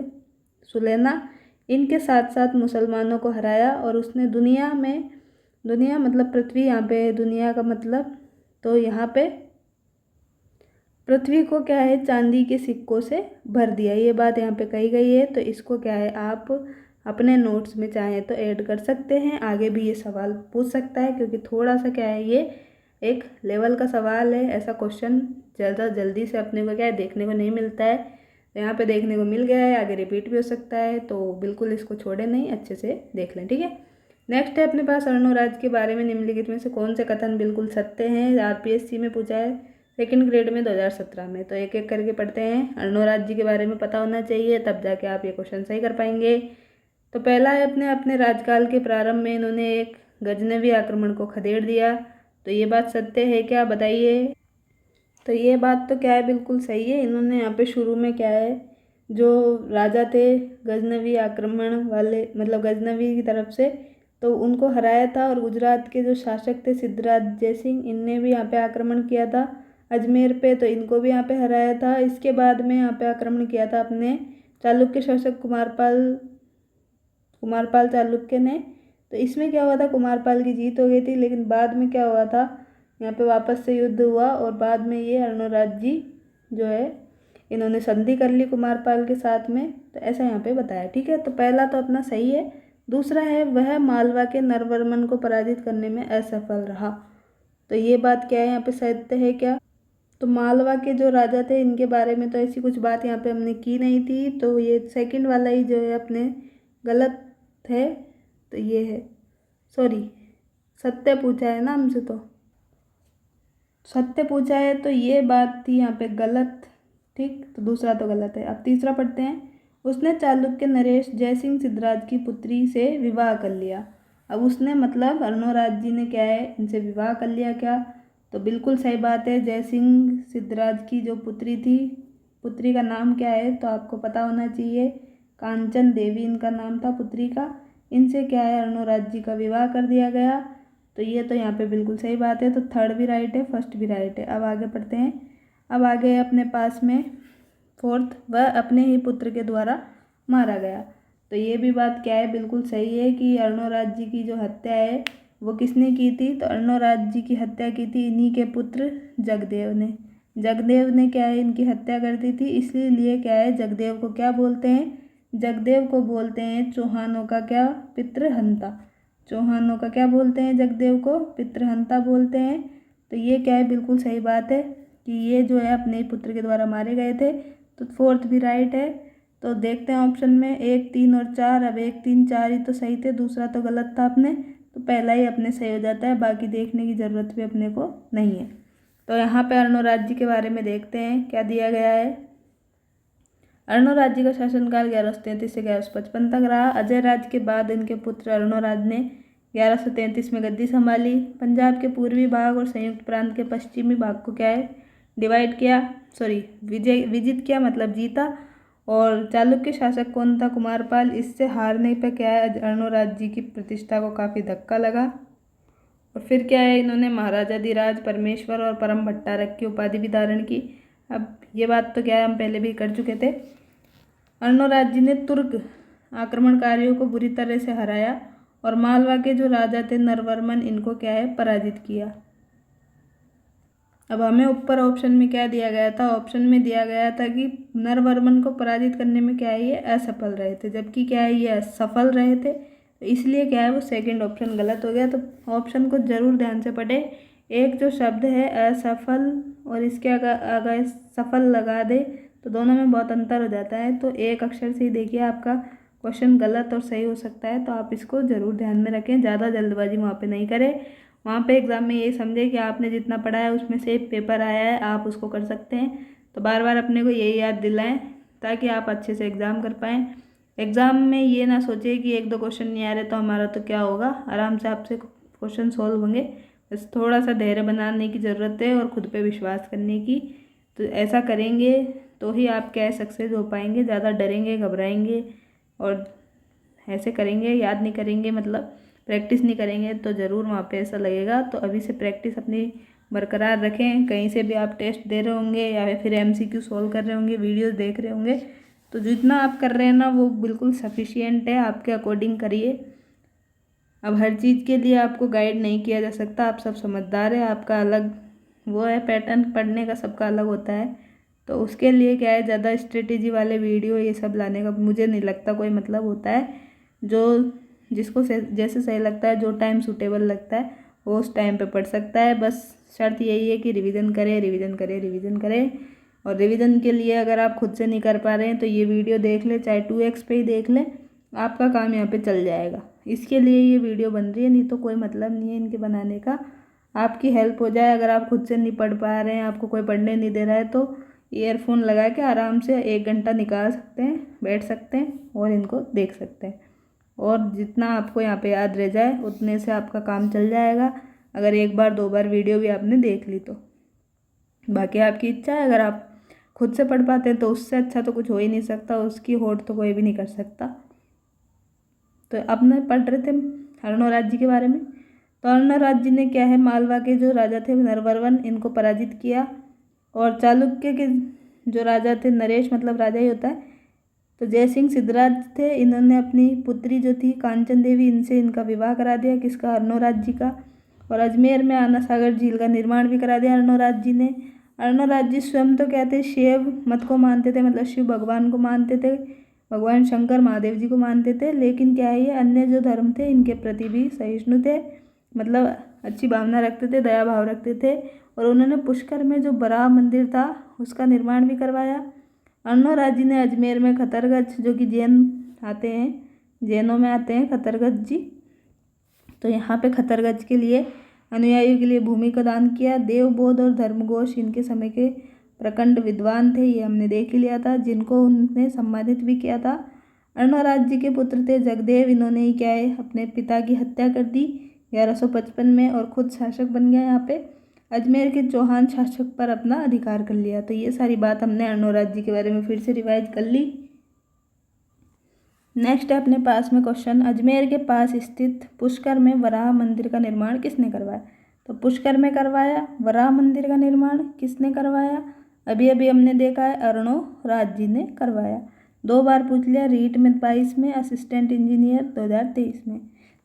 सुलैना। इनके साथ साथ मुसलमानों को हराया और उसने दुनिया में, दुनिया मतलब पृथ्वी, यहाँ पे दुनिया का मतलब, तो यहाँ पे पृथ्वी को क्या है चांदी के सिक्कों से भर दिया। ये बात यहाँ पे कही गई है। तो इसको क्या है आप अपने नोट्स में चाहें तो ऐड कर सकते हैं। आगे भी ये सवाल पूछ सकता है क्योंकि थोड़ा सा क्या है ये एक लेवल का सवाल है। ऐसा क्वेश्चन ज़्यादा जल्दी से अपने को क्या है देखने को नहीं मिलता है। तो यहाँ पे देखने को मिल गया है, आगे रिपीट भी हो सकता है, तो बिल्कुल इसको छोड़े नहीं, अच्छे से देख लें। ठीक है, नेक्स्ट है अपने पास अर्णोराज के बारे में निम्नलिखित में से कौन से कथन बिल्कुल सत्य हैं। RPSC में पूछा है सेकंड ग्रेड में 2017 में। तो एक एक करके पढ़ते हैं। अर्णोराज जी के बारे में पता होना चाहिए, तब जाके आप ये क्वेश्चन सही कर पाएंगे। तो पहला है अपने राजकाल के प्रारंभ में इन्होंने एक गजनवी आक्रमण को खदेड़ दिया। तो ये बात सत्य है क्या, बताइए। तो ये बात तो क्या है बिल्कुल सही है। इन्होंने यहाँ पे शुरू में क्या है जो राजा थे गजनवी आक्रमण वाले, मतलब गजनवी की तरफ से, तो उनको हराया था। और गुजरात के जो शासक थे सिद्धराज जयसिंह, इनने भी यहाँ पे आक्रमण किया था अजमेर पे, तो इनको भी यहाँ पे हराया था। इसके बाद में यहाँ पे आक्रमण किया था अपने चालुक्य शासक कुमारपाल चालुक्य ने। तो इसमें क्या हुआ था, कुमारपाल की जीत हो गई थी, लेकिन बाद में क्या हुआ था यहाँ पे वापस से युद्ध हुआ और बाद में ये अर्णोराज जी जो है इन्होंने संधि कर ली कुमारपाल के साथ में। तो ऐसा यहाँ पे बताया। ठीक है, तो पहला तो अपना सही है। दूसरा है वह मालवा के नरवर्मन को पराजित करने में असफल रहा। तो ये बात क्या है यहाँ पे सत्य है क्या, तो मालवा के जो राजा थे इनके बारे में तो ऐसी कुछ बात यहाँ पे हमने की नहीं थी, तो ये सेकंड वाला ही जो है अपने गलत है। तो ये है, सॉरी, सत्य पूछा है ना हमसे, तो सत्य पूछा है, तो ये बात थी यहाँ पे गलत। ठीक, तो दूसरा तो गलत है। अब तीसरा पढ़ते हैं। उसने चालुक्य नरेश जयसिंह सिद्धराज की पुत्री से विवाह कर लिया। अब उसने मतलब अर्णोराज जी ने क्या है इनसे विवाह कर लिया क्या, तो बिल्कुल सही बात है। जयसिंह सिद्धराज की जो पुत्री थी, पुत्री का नाम क्या है तो आपको पता होना चाहिए, कांचन देवी इनका नाम था पुत्री का। इनसे क्या है अर्णोराज जी का विवाह कर दिया गया। तो ये तो यहाँ पे बिल्कुल सही बात है। तो थर्ड भी राइट है, फर्स्ट भी राइट है। अब आगे पढ़ते हैं। अब आगे अपने पास में फोर्थ, वह अपने ही पुत्र के द्वारा मारा गया। तो ये भी बात क्या है बिल्कुल सही है कि अर्णोराज जी की जो हत्या है वो किसने की थी, तो अर्णोराज जी की हत्या की थी इन्हीं के पुत्र जगदेव ने। जगदेव ने क्या है इनकी हत्या कर दी थी, इसलिए क्या है जगदेव को क्या बोलते हैं, जगदेव को बोलते हैं चौहानों का क्या, पितृहंता। चौहानों का क्या बोलते हैं, जगदेव को पितृहंता बोलते हैं। तो ये क्या है बिल्कुल सही बात है कि ये जो है अपने पुत्र के द्वारा मारे गए थे। तो फोर्थ भी राइट है। तो देखते हैं ऑप्शन में 1, 3 और 4। अब 1, 3, 4 ही तो सही थे, दूसरा तो गलत था अपने, तो पहला ही अपने सही हो जाता है, बाकी देखने की ज़रूरत भी अपने को नहीं है। तो यहाँ पे अर्णोराज जी के बारे में देखते हैं क्या दिया गया है। अर्णो राज्य का शासनकाल 1133 से 1155 तक रहा। अजय राज्य के बाद इनके पुत्र अर्णोराज ने 1133 में गद्दी संभाली। पंजाब के पूर्वी भाग और संयुक्त प्रांत के पश्चिमी भाग को क्या है डिवाइड किया, विजित किया मतलब जीता। और चालुक्य शासक कौन था? कुमारपाल। इससे हारने पर क्या है अर्णो राज्य की प्रतिष्ठा को काफ़ी धक्का लगा। और फिर क्या है इन्होंने महाराजाधिराज, परमेश्वर और परम भट्टारक की उपाधि भी धारण की। अब ये बात तो क्या है हम पहले भी कर चुके थे। अर्णो राज्य ने तुर्क आक्रमणकारियों को बुरी तरह से हराया और मालवा के जो राजा थे नरवर्मन, इनको क्या है पराजित किया। अब हमें ऊपर ऑप्शन में क्या दिया गया था? ऑप्शन में दिया गया था कि नरवर्मन को पराजित करने में क्या है ये असफल रहे थे, जबकि क्या है ये सफल रहे थे। तो इसलिए क्या है वो सेकंड ऑप्शन गलत हो गया। तो ऑप्शन को जरूर ध्यान से पढ़े। एक जो शब्द है असफल और इसके अगर सफल लगा दे तो दोनों में बहुत अंतर हो जाता है। तो एक अक्षर से ही देखिए आपका क्वेश्चन गलत और सही हो सकता है। तो आप इसको ज़रूर ध्यान में रखें, ज़्यादा जल्दबाजी वहाँ पे नहीं करें। वहाँ पे एग्ज़ाम में ये समझे कि आपने जितना पढ़ा है उसमें से पेपर आया है, आप उसको कर सकते हैं। तो बार बार अपने को यही याद दिलाएं ताकि आप अच्छे से एग्ज़ाम कर पाएँ। एग्ज़ाम में ये ना सोचे कि एक दो क्वेश्चन नहीं आ रहे तो हमारा तो क्या होगा, आराम से आपसे क्वेश्चन सॉल्व होंगे। बस थोड़ा सा धैर्य बनाने की ज़रूरत है और ख़ुद पे विश्वास करने की। तो ऐसा करेंगे तो ही आप क्या सक्सेस हो पाएंगे। ज़्यादा डरेंगे, घबराएंगे और ऐसे करेंगे, याद नहीं करेंगे, मतलब प्रैक्टिस नहीं करेंगे तो ज़रूर वहाँ पे ऐसा लगेगा। तो अभी से प्रैक्टिस अपनी बरकरार रखें। कहीं से भी आप टेस्ट दे रहे होंगे या फिर MCQ सॉल्व कर रहे होंगे, वीडियोस देख रहे होंगे, तो जितना आप कर रहे हैं ना वो बिल्कुल सफिशिएंट है, आपके अकॉर्डिंग करिए। अब हर चीज़ के लिए आपको गाइड नहीं किया जा सकता, आप सब समझदार है, आपका अलग वो है पैटर्न, पढ़ने का सबका अलग होता है। तो उसके लिए क्या है ज़्यादा स्ट्रेटेजी वाले वीडियो ये सब लाने का मुझे नहीं लगता कोई मतलब होता है। जो जिसको जैसे सही लगता है, जो टाइम सूटेबल लगता है वो उस टाइम पे पढ़ सकता है। बस शर्त यही है कि रिवीजन करें, रिवीजन करें, रिवीजन करें। और रिवीजन के लिए अगर आप खुद से नहीं कर पा रहे हैं तो ये वीडियो देख लें, चाहे 2x पे ही देख लें, आपका काम यहाँ पे चल जाएगा। इसके लिए ये वीडियो बन रही है, नहीं तो कोई मतलब नहीं है इनके बनाने का। आपकी हेल्प हो जाए। अगर आप खुद से नहीं पढ़ पा रहे हैं, आपको कोई पढ़ने नहीं दे रहा है, तो ईयरफोन लगा के आराम से 1 घंटा निकाल सकते हैं, बैठ सकते हैं और इनको देख सकते हैं। और जितना आपको यहाँ पे याद रह जाए उतने से आपका काम चल जाएगा, अगर 1 बार 2 बार वीडियो भी आपने देख ली तो। बाकी आपकी इच्छा है, अगर आप खुद से पढ़ पाते हैं तो उससे अच्छा तो कुछ हो ही नहीं सकता, उसकी होड़ तो कोई भी नहीं कर सकता। तो अपने पढ़ रहे थे अर्णो राज्य के बारे में। तो अर्णो राज्य ने क्या है मालवा के जो राजा थे नरवर्मन, इनको पराजित किया। और चालुक्य के जो राजा थे, नरेश मतलब राजा ही होता है, तो जयसिंह सिद्धराज थे, इन्होंने अपनी पुत्री जो थी कांचन देवी, इनसे इनका विवाह करा दिया, किसका? अर्णो राज्य का। और अजमेर में आना सागर झील का निर्माण भी करा दिया अर्णो राज्य ने। अर्णो राज्य स्वयं तो क्या थे, शैव मत को मानते थे, मतलब शिव भगवान को मानते थे, भगवान शंकर महादेव जी को मानते थे। लेकिन क्या है ये अन्य जो धर्म थे इनके प्रति भी सहिष्णु थे, मतलब अच्छी भावना रखते थे, दया भाव रखते थे। और उन्होंने पुष्कर में जो बराह मंदिर था उसका निर्माण भी करवाया। अर्णो राज्य ने अजमेर में खतरगज, जो कि जैन आते हैं, जैनों में आते हैं खतरगज जी, तो यहाँ पे खतरगज के लिए अनुयायियों के लिए भूमि का दान किया। देवबोध और धर्मघोष इनके समय के प्रखंड विद्वान थे, ये हमने देख ही लिया था, जिनको उन्होंने सम्मानित भी किया था। अर्णो राज्य के पुत्र थे जगदेव, इन्होंने ही क्या है अपने पिता की हत्या कर दी 1155 में और खुद शासक बन गया। यहाँ पे अजमेर के चौहान शासक पर अपना अधिकार कर लिया। तो ये सारी बात हमने अर्णो राज्य के बारे में फिर से रिवाइज कर ली। नेक्स्ट है अपने पास में क्वेश्चन, अजमेर के पास स्थित पुष्कर में वराह मंदिर का निर्माण किसने करवाया? तो पुष्कर में करवाया। वराह मंदिर का निर्माण किसने करवाया? अभी अभी हमने देखा है अर्णो राज्य ने करवाया। 2 बार पूछ लिया, रीट में 22 में, असिस्टेंट इंजीनियर 2023 में।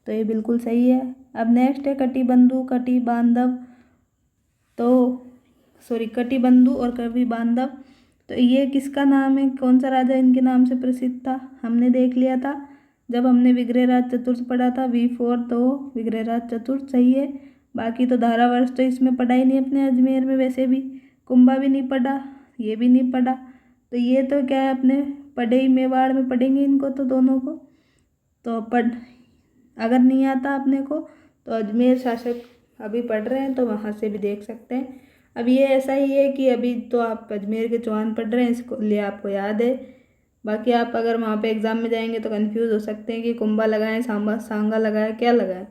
तो ये बिल्कुल सही है। अब नेक्स्ट है कटिबंधु कटि बांधव, तो कटिबंधु और कवि बांधव, तो ये किसका नाम है, कौन सा राजा इनके नाम से प्रसिद्ध था? हमने देख लिया था जब हमने विग्रहराज चतुर्थ पढ़ा था, V4, तो विग्रहराज चतुर्थ सही है। बाकी तो धारावर्ष तो इसमें पढ़ा ही नहीं अपने अजमेर में, वैसे भी कुंभा भी नहीं पढ़ा, ये भी नहीं पढ़ा। तो ये तो क्या है अपने पढ़े ही, मेवाड़ में पढ़ेंगे इनको तो दोनों को। तो अगर नहीं आता अपने को तो अजमेर शासक अभी पढ़ रहे हैं तो वहाँ से भी देख सकते हैं। अब ये ऐसा ही है कि अभी तो आप अजमेर के चौहान पढ़ रहे हैं, इसको लिए आपको याद है बाकी आप अगर वहाँ पे एग्ज़ाम में जाएंगे तो कंफ्यूज हो सकते हैं कि कुंभा लगाएं, सांबा सांगा लगाएं, क्या लगाएं।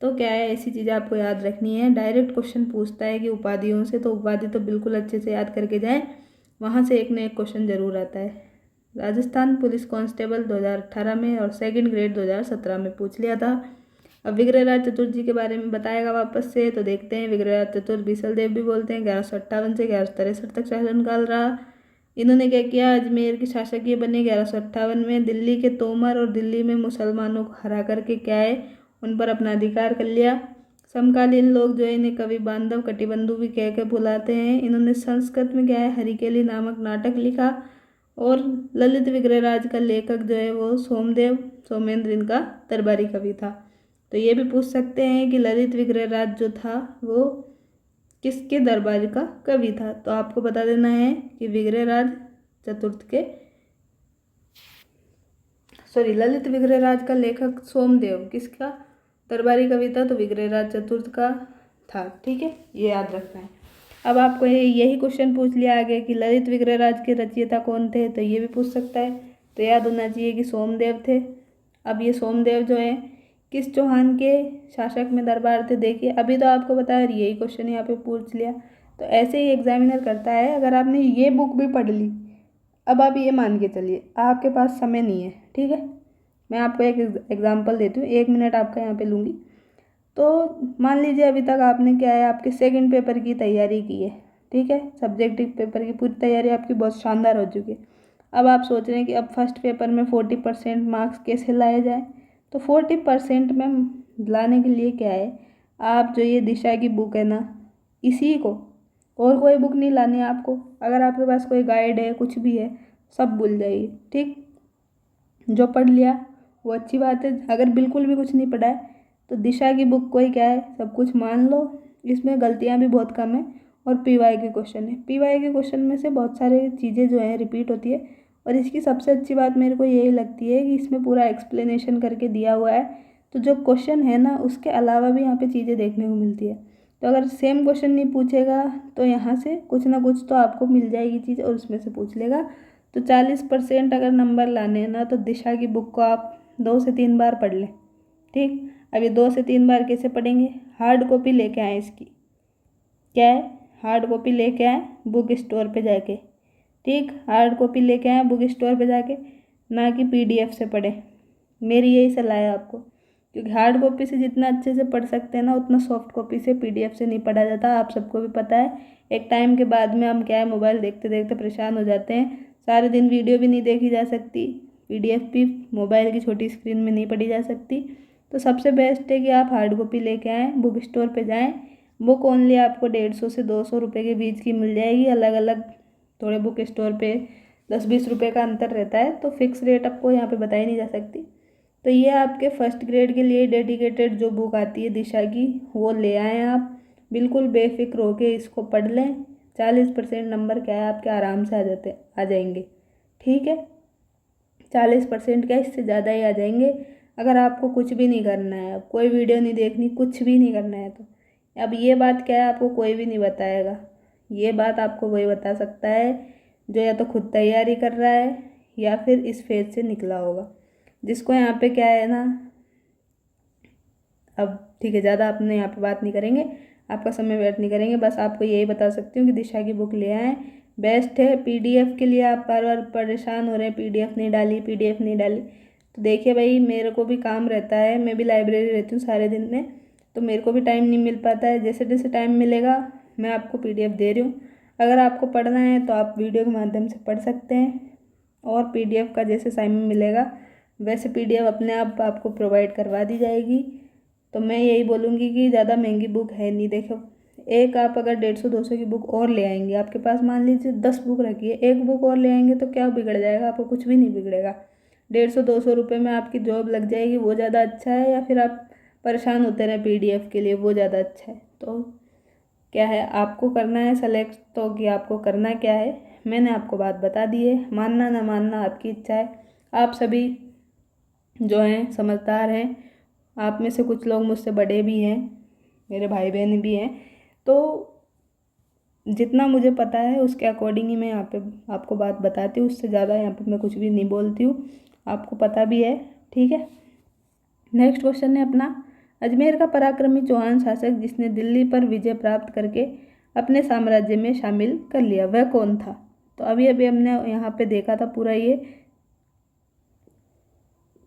तो क्या है, ऐसी चीज़ें आपको याद रखनी है। डायरेक्ट क्वेश्चन पूछता है कि उपाधियों से, तो उपाधि तो बिल्कुल अच्छे से याद करके जाएं, वहाँ से एक न एक क्वेश्चन ज़रूर आता है। राजस्थान पुलिस कांस्टेबल 2018 में और सेकंड ग्रेड 2017 में पूछ लिया था। अब विग्रहराज चतुर्थी के बारे में बताएगा वापस से, तो देखते हैं। विग्रहराज चतुर्थ बीसल देव भी बोलते हैं। 1158 से 1163 तक शासनकाल रहा। इन्होंने क्या किया, अजमेर के शासक ये बने 1158 में। दिल्ली के तोमर और दिल्ली में मुसलमानों को हरा करके क्या है, उन पर अपना अधिकार कर लिया। समकालीन लोग जो है इन्हें कवि बांधव कटिबंधु भी कह के बुलाते हैं। इन्होंने संस्कृत में क्या है, हरिकेली नामक नाटक लिखा। और ललित विग्रहराज का लेखक जो है वो सोमदेव सोमेंद्र इनका दरबारी कवि था। तो ये भी पूछ सकते हैं कि ललित विग्रहराज जो था वो किसके दरबार का कवि था। तो आपको बता देना है कि विग्रहराज चतुर्थ के ललित विग्रहराज का लेखक सोमदेव किसका दरबारी कवि था, तो विग्रहराज चतुर्थ का था। ठीक है, ये याद रखना है। अब आपको यही क्वेश्चन पूछ लिया आगे कि ललित विग्रहराज के रचयिता कौन थे, तो ये भी पूछ सकता है। तो याद होना चाहिए कि सोमदेव थे। अब ये सोमदेव जो है किस चौहान के शासक में दरबार थे। देखिए अभी तो आपको बताया, यही क्वेश्चन यहाँ पे पूछ लिया। तो ऐसे ही एग्जामिनर करता है। अगर आपने ये बुक भी पढ़ ली, अब आप ये मान के चलिए आपके पास समय नहीं है, ठीक है, मैं आपको एक एग्जाम्पल देती हूँ, 1 मिनट आपका यहाँ पे लूँगी। तो मान लीजिए अभी तक आपने क्या है, आपके सेकंड पेपर की तैयारी की है, ठीक है, सब्जेक्टिव पेपर की पूरी तैयारी आपकी बहुत शानदार हो चुकी है। अब आप सोच रहे हैं कि अब फर्स्ट पेपर में 40% मार्क्स कैसे लाए जाए। तो 40% में लाने के लिए क्या है, आप जो ये दिशा की बुक है ना, इसी को, और कोई बुक नहीं लानी है आपको। अगर आपके पास कोई गाइड है, कुछ भी है, सब भूल जाइए। ठीक, जो पढ़ लिया वो अच्छी बात है। अगर बिल्कुल भी कुछ नहीं पढ़ा है तो दिशा की बुक को ही क्या है, सब कुछ मान लो। इसमें गलतियाँ भी बहुत कम है। और पीवाई के क्वेश्चन है, पीवाई के क्वेश्चन में से बहुत सारी चीज़ें जो हैं रिपीट होती है। और इसकी सबसे अच्छी बात मेरे को यही लगती है कि इसमें पूरा एक्सप्लेनेशन करके दिया हुआ है। तो जो क्वेश्चन है ना, उसके अलावा भी यहाँ पे चीज़ें देखने को मिलती है। तो अगर सेम क्वेश्चन नहीं पूछेगा तो यहाँ से कुछ ना कुछ तो आपको मिल जाएगी चीज़, और उसमें से पूछ लेगा। तो 40% अगर नंबर लाने हैं ना, तो दिशा की बुक को आप 2 से 3 बार पढ़ लें। ठीक, अब ये 2 से 3 बार कैसे पढ़ेंगे, हार्ड कॉपी लेके आएँ इसकी। क्या है, हार्ड कॉपी लेके आएँ बुक स्टोर पे जाके। ठीक, हार्ड कॉपी लेके आएँ बुक स्टोर पे जाके, ना कि PDF से पढ़ें। मेरी यही सलाह है आपको, क्योंकि हार्ड कॉपी से जितना अच्छे से पढ़ सकते हैं ना, उतना सॉफ्ट कॉपी से PDF से नहीं पढ़ा जाता। आप सबको भी पता है। एक टाइम के बाद में हम क्या है, मोबाइल देखते देखते परेशान हो जाते हैं। सारे दिन वीडियो भी नहीं देखी जा सकती, PDF भी मोबाइल की छोटी स्क्रीन में नहीं पढ़ी जा सकती। तो सबसे बेस्ट है कि आप हार्ड कॉपी लेके आएँ, बुक स्टोर पे जाएँ। बुक ओनली आपको 150 से 200 रुपये के बीच की मिल जाएगी। अलग अलग थोड़े बुक स्टोर पे 10-20 रुपये का अंतर रहता है, तो फिक्स रेट आपको यहाँ पे बताई नहीं जा सकती। तो ये आपके फर्स्ट ग्रेड के लिए डेडिकेटेड जो बुक आती है दिशा की, वो ले आएँ आप। बिल्कुल बेफिक्र होके इसको पढ़ लें। 40% नंबर क्या है आपके आराम से आ जाएंगे। ठीक है, 40% क्या, इससे ज़्यादा ही आ जाएंगे। अगर आपको कुछ भी नहीं करना है, कोई वीडियो नहीं देखनी, कुछ भी नहीं करना है, तो अब ये बात क्या है, आपको कोई भी नहीं बताएगा। ये बात आपको वही बता सकता है जो या तो खुद तैयारी कर रहा है या फिर इस फेज से निकला होगा। जिसको यहाँ पे क्या है ना, अब ठीक है, ज़्यादा अपने यहाँ पे बात नहीं करेंगे, आपका समय वेस्ट नहीं करेंगे। बस आपको यही बता सकती हूँ कि दिशा की बुक ले आएँ, बेस्ट है। PDF के लिए आप बार बार परेशान हो रहे हैं, PDF नहीं डाली, PDF नहीं डाली। तो देखिए भाई, मेरे को भी काम रहता है, मैं भी लाइब्रेरी रहती हूँ सारे दिन में, तो मेरे को भी टाइम नहीं मिल पाता है। जैसे जैसे टाइम मिलेगा मैं आपको PDF दे रही हूँ। अगर आपको पढ़ना है तो आप वीडियो के माध्यम से पढ़ सकते हैं, और PDF का जैसे समय मिलेगा वैसे PDF अपने आप आपको प्रोवाइड करवा दी जाएगी। तो मैं यही बोलूँगी कि ज़्यादा महंगी बुक है नहीं। देखो, एक आप अगर 150-200 की बुक और ले आएंगे, आपके पास मान लीजिए 10 बुक रखी है, एक बुक और ले आएंगे तो क्या बिगड़ जाएगा, आपको कुछ भी नहीं बिगड़ेगा। 150-200 रुपये में आपकी जॉब लग जाएगी, वो ज़्यादा अच्छा है, या फिर आप परेशान होते रहे PDF के लिए, वो ज़्यादा अच्छा है। तो क्या है, आपको करना है सेलेक्ट, तो कि आपको करना क्या है, मैंने आपको बात बता दी है। मानना ना मानना आपकी इच्छा है। आप सभी जो हैं समझदार हैं, आप में से कुछ लोग मुझसे बड़े भी हैं, मेरे भाई बहन भी हैं। तो जितना मुझे पता है उसके अकॉर्डिंग ही मैं यहाँ पे आपको बात बताती हूँ, उससे ज़्यादा यहाँ पे मैं कुछ भी नहीं बोलती हूँ, आपको पता भी है। ठीक है, नेक्स्ट क्वेश्चन है अपना, अजमेर का पराक्रमी चौहान शासक जिसने दिल्ली पर विजय प्राप्त करके अपने साम्राज्य में शामिल कर लिया, वह कौन था? तो अभी अभी हमने यहाँ पे देखा था पूरा ये,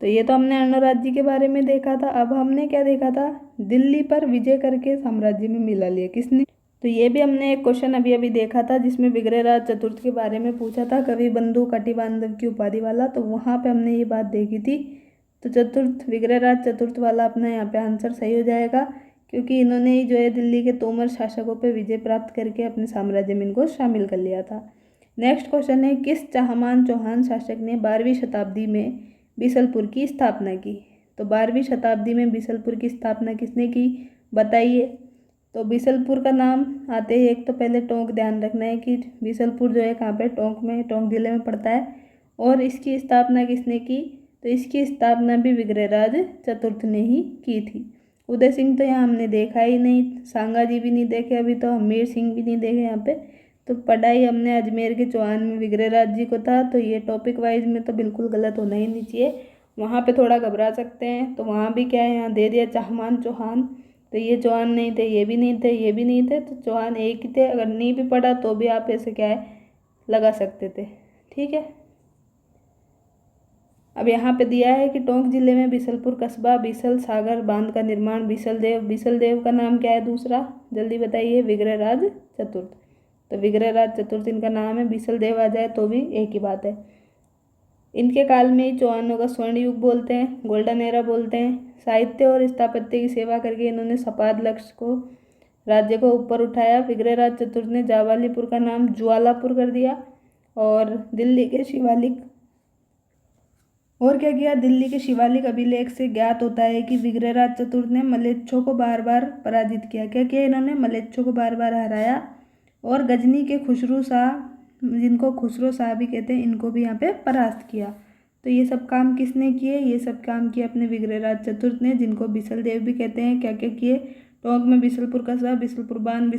तो ये तो हमने अर्णोराज्य के बारे में देखा था। अब हमने क्या देखा था, दिल्ली पर विजय करके साम्राज्य में मिला लिया किसने? तो ये भी हमने एक क्वेश्चन अभी अभी देखा था जिसमें विग्रहराज चतुर्थ के बारे में पूछा था, कवि बंधु कटिबांधव की उपाधि वाला, तो वहाँ पे हमने ये बात देखी थी। तो चतुर्थ, विग्रहराज चतुर्थ वाला अपना यहाँ पे आंसर सही हो जाएगा, क्योंकि इन्होंने ही जो है दिल्ली के तोमर शासकों पर विजय प्राप्त करके अपने साम्राज्य में इनको शामिल कर लिया था। नेक्स्ट क्वेश्चन है, किस चाहमान चौहान शासक ने 12वीं शताब्दी में बीसलपुर की स्थापना की? तो 12वीं शताब्दी में बीसलपुर की स्थापना किसने की, बताइए। तो बीसलपुर का नाम आते ही एक तो पहले टोंक ध्यान रखना है कि बीसलपुर जो है कहाँ पे, टोंक में, टोंक जिले में पड़ता है। और इसकी स्थापना किसने की? तो इसकी स्थापना भी विग्रहराज चतुर्थ ने ही की थी। उदय सिंह तो यहाँ हमने देखा ही नहीं, सांगा जी भी नहीं देखे अभी, तो हमीर सिंह भी नहीं देखे यहाँ पे। तो पढ़ाई हमने अजमेर के चौहान में विग्रहराज जी को था, तो ये टॉपिक वाइज में तो बिल्कुल गलत होना ही नहीं चाहिए, वहाँ पे थोड़ा घबरा सकते हैं। तो वहाँ भी क्या है, यहाँ दे दिया चाहमान चौहान, तो ये चौहान नहीं थे, ये भी नहीं थे, ये भी नहीं थे, तो चौहान एक ही थे। अगर नहीं भी पढ़ा तो भी आप ऐसे क्या है लगा सकते थे। ठीक है, अब यहाँ पे दिया है कि टोंक जिले में बीसलपुर कस्बा बीसल सागर बांध का निर्माण बीसल देव का नाम क्या है दूसरा, जल्दी बताइए। विग्रहराज चतुर्थ, तो विग्रहराज चतुर्थ इनका नाम है, बीसल देव आ जाए तो भी एक ही बात है। इनके काल में ही चौहानों का स्वर्ण युग बोलते हैं, गोल्डन एरा बोलते हैं। साहित्य और स्थापत्य की सेवा करके इन्होंने सपाद लक्ष्य को, राज्य को ऊपर उठाया। विग्रहराज चतुर्थ ने जावालीपुर का नाम ज्वालापुर कर दिया, और दिल्ली के शिवालिक, और क्या किया, दिल्ली के शिवालिक अभिलेख से ज्ञात होता है कि विग्रहराज चतुर्थ ने मलेच्छों को बार बार पराजित किया। क्या किया इन्होंने, मलेच्छों को बार बार हराया। और गजनी के खुसरो शाह, जिनको खुसरो शाह भी कहते हैं, इनको भी यहाँ पे परास्त किया। तो ये सब काम किसने किए, ये सब काम किए अपने विग्रहराज चतुर्थ ने, जिनको बिसल देव भी कहते हैं। क्या क्या किए, टोंक में बीसलपुर कस्बा, बीसलपुर बांध,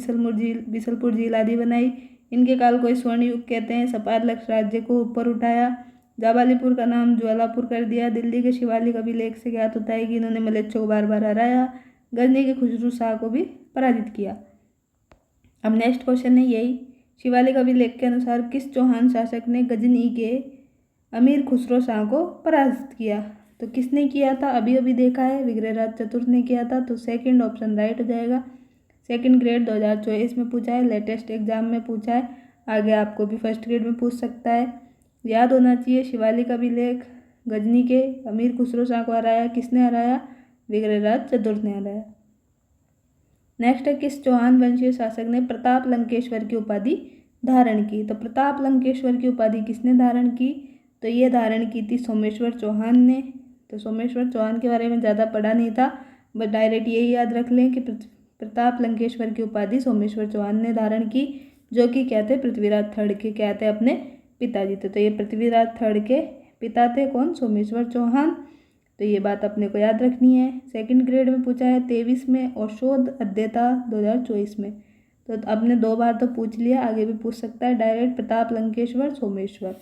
बीसलपुर झील आदि बनाई। इनके काल को स्वर्ण युग कहते हैं। सपाद लक्ष्य राज्य को ऊपर उठाया। जाबालीपुर का नाम ज्वालापुर कर दिया। दिल्ली के शिवालिक अभिलेख से ज्ञात होता है कि इन्होंने मलेच्छों को बार बार हराया। गजनी के खुसरो शाह को भी पराजित किया। अब नेक्स्ट क्वेश्चन है यही, शिवालिक अभिलेख के अनुसार किस चौहान शासक ने गजनी के अमीर खुसरो शाह को पराजित किया? तो किसने किया था, अभी अभी देखा है, विग्रहराज चतुर्थ ने किया था। तो सेकंड ऑप्शन राइट हो जाएगा। सेकंड ग्रेड 2024 में पूछा है, लेटेस्ट एग्जाम में पूछा है, आगे आपको भी फर्स्ट ग्रेड में पूछ सकता है। याद होना चाहिए, शिवालिक अभिलेख, गजनी के अमीर खुसरो शाह को हराया, किसने हराया, विग्रहराज चतुर्थ ने हराया। नेक्स्ट है, किस चौहान वंशीय शासक ने प्रताप लंकेश्वर की उपाधि धारण की? तो प्रताप लंकेश्वर की उपाधि किसने धारण की? तो ये धारण की थी सोमेश्वर चौहान ने। तो सोमेश्वर चौहान के बारे में ज़्यादा पढ़ा नहीं था, बस डायरेक्ट यही याद रख लें कि प्रताप लंकेश्वर की उपाधि सोमेश्वर चौहान ने धारण की, जो कि क्या थे, पृथ्वीराज थर्ड के क्या थे, अपने पिताजी थे। तो ये पृथ्वीराज थर्ड के पिता थे कौन, सोमेश्वर चौहान। तो ये बात अपने को याद रखनी है। सेकंड ग्रेड में पूछा है 23 में और शोध अध्येता 2024 में। तो आपने 2 बार तो पूछ लिया, आगे भी पूछ सकता है डायरेक्ट, प्रताप लंकेश्वर सोमेश्वर।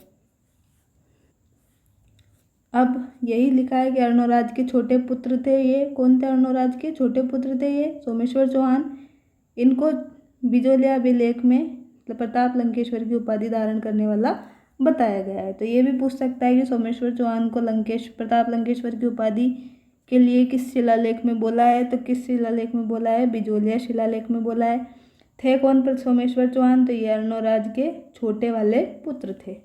अब यही लिखा है कि अर्णोराज के छोटे पुत्र थे ये, कौन थे अर्णोराज के छोटे पुत्र थे ये, सोमेश्वर चौहान। इनको बिजोलिया अभिलेख में प्रताप लंकेश्वर की उपाधि धारण करने वाला बताया गया है। तो ये भी पूछ सकता है कि सोमेश्वर चौहान को प्रताप लंकेश्वर की उपाधि के लिए किस शिलालेख में बोला है? तो किस शिलालेख में बोला है, बिजोलिया शिलालेख में बोला है। थे कौन पर सोमेश्वर चौहान? तो ये अर्णोराज के छोटे वाले पुत्र थे।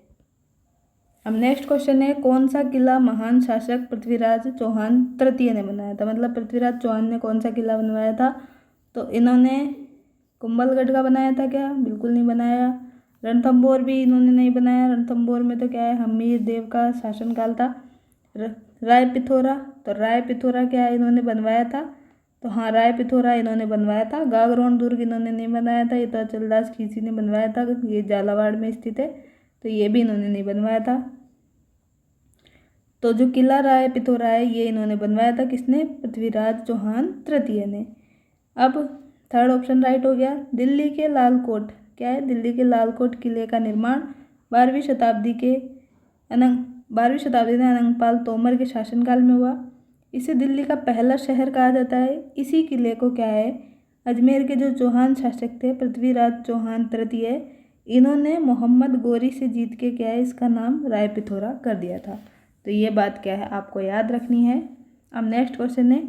अब नेक्स्ट क्वेश्चन है, कौन सा किला महान शासक पृथ्वीराज चौहान तृतीय ने बनाया था? मतलब पृथ्वीराज चौहान ने कौन सा किला बनवाया था? तो इन्होंने कुंभलगढ़ का बनाया था क्या? बिल्कुल नहीं बनाया। रणथंभौर भी इन्होंने नहीं बनाया। रणथंभौर में तो क्या है, हमीर देव का शासनकाल था। राय पिथौरा, तो राय पिथौरा क्या है, इन्होंने बनवाया था। तो हाँ, राय पिथौरा इन्होंने बनवाया था। गागरोन दुर्ग इन्होंने नहीं बनाया था, ये तो अचलदास खीसी ने बनवाया था, ये झालावाड़ में स्थित है, तो ये भी इन्होंने नहीं बनवाया था। तो जो किला राय पिथौरा है ये इन्होंने बनवाया था, किसने, पृथ्वीराज चौहान तृतीय ने। अब थर्ड ऑप्शन राइट हो गया। दिल्ली के लाल कोट क्या है, दिल्ली के लाल कोट किले का निर्माण 12वीं शताब्दी में अनंगपाल तोमर के शासनकाल में हुआ। इसे दिल्ली का पहला शहर कहा जाता है। इसी किले को क्या है, अजमेर के जो चौहान शासक थे पृथ्वीराज चौहान तृतीय, इन्होंने मोहम्मद गोरी से जीत के क्या है, इसका नाम राय पिथौरा कर दिया था। तो ये बात क्या है, आपको याद रखनी है। अब नेक्स्ट क्वेश्चन है,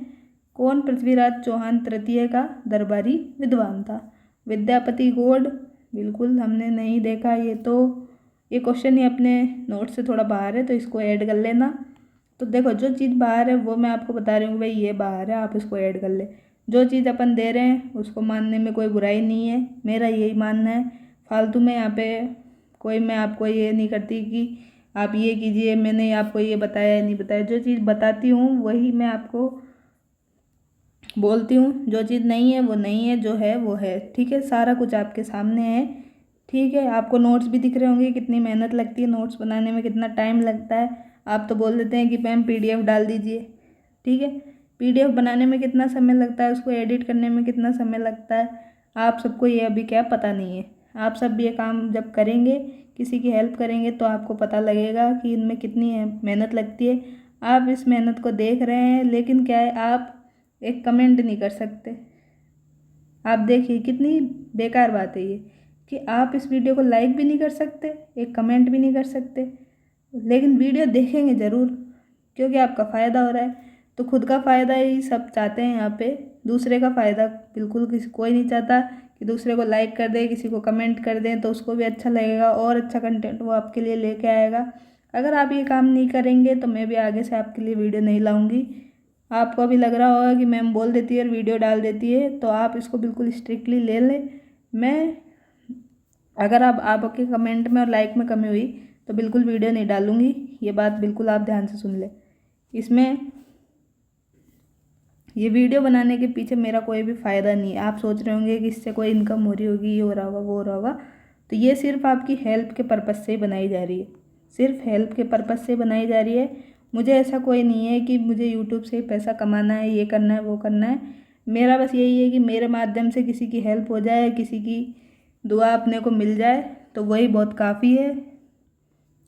कौन पृथ्वीराज चौहान तृतीय का दरबारी विद्वान था? विद्यापति गौड़, बिल्कुल हमने नहीं देखा ये, तो ये क्वेश्चन ही अपने नोट से थोड़ा बाहर है, तो इसको ऐड कर लेना। तो देखो, जो चीज़ बाहर है वो मैं आपको बता रही हूँ भाई, ये बाहर है, आप इसको ऐड कर ले। जो चीज़ अपन दे रहे हैं उसको मानने में कोई बुराई नहीं है, मेरा यही मानना है। फालतू में यहाँ पे कोई, मैं आपको ये नहीं करती कि आप ये कीजिए, मैंने आपको ये बताया नहीं बताया। जो चीज़ बताती हूँ वही मैं आपको बोलती हूँ, जो चीज़ नहीं है वो नहीं है, जो है वो है। ठीक है, सारा कुछ आपके सामने है। ठीक है, आपको नोट्स भी दिख रहे होंगे, कितनी मेहनत लगती है नोट्स बनाने में, कितना टाइम लगता है। आप तो बोल देते हैं कि मैम PDF डाल दीजिए। ठीक है, PDF बनाने में कितना समय लगता है, उसको एडिट करने में कितना समय लगता है, आप सबको ये अभी क्या पता नहीं है। आप सब ये काम जब करेंगे, किसी की हेल्प करेंगे, तो आपको पता लगेगा कि इनमें कितनी मेहनत लगती है। आप इस मेहनत को देख रहे हैं, लेकिन क्या है, आप एक कमेंट नहीं कर सकते। आप देखिए कितनी बेकार बात है ये, कि आप इस वीडियो को लाइक भी नहीं कर सकते, एक कमेंट भी नहीं कर सकते, लेकिन वीडियो देखेंगे ज़रूर, क्योंकि आपका फ़ायदा हो रहा है। तो खुद का फ़ायदा ही सब चाहते हैं यहाँ पे, दूसरे का फ़ायदा बिल्कुल कोई नहीं चाहता कि दूसरे को लाइक कर दे, किसी को कमेंट कर दें तो उसको भी अच्छा लगेगा और अच्छा कंटेंट वो आपके लिए लेके आएगा। अगर आप ये काम नहीं करेंगे तो मैं भी आगे से आपके लिए वीडियो नहीं लाऊंगी। आपको अभी लग रहा होगा कि मैम बोल देती है और वीडियो डाल देती है, तो आप इसको बिल्कुल स्ट्रिक्टली ले लें। मैं अगर आप आपके कमेंट में और लाइक में कमी हुई तो बिल्कुल वीडियो नहीं डालूंगी, ये बात बिल्कुल आप ध्यान से सुन लें। इसमें ये वीडियो बनाने के पीछे मेरा कोई भी फ़ायदा नहीं है। आप सोच रहे होंगे कि इससे कोई इनकम हो रही होगी, ये हो रहा होगा, वो हो रहा होगा, तो ये सिर्फ आपकी हेल्प के पर्पज़ से ही बनाई जा रही है, सिर्फ हेल्प के पर्पज़ से बनाई जा रही है। मुझे ऐसा कोई नहीं है कि मुझे यूट्यूब से पैसा कमाना है, ये करना है, वो करना है। मेरा बस यही है कि मेरे माध्यम से किसी की हेल्प हो जाए, किसी की दुआ अपने को मिल जाए, तो वही बहुत काफ़ी है,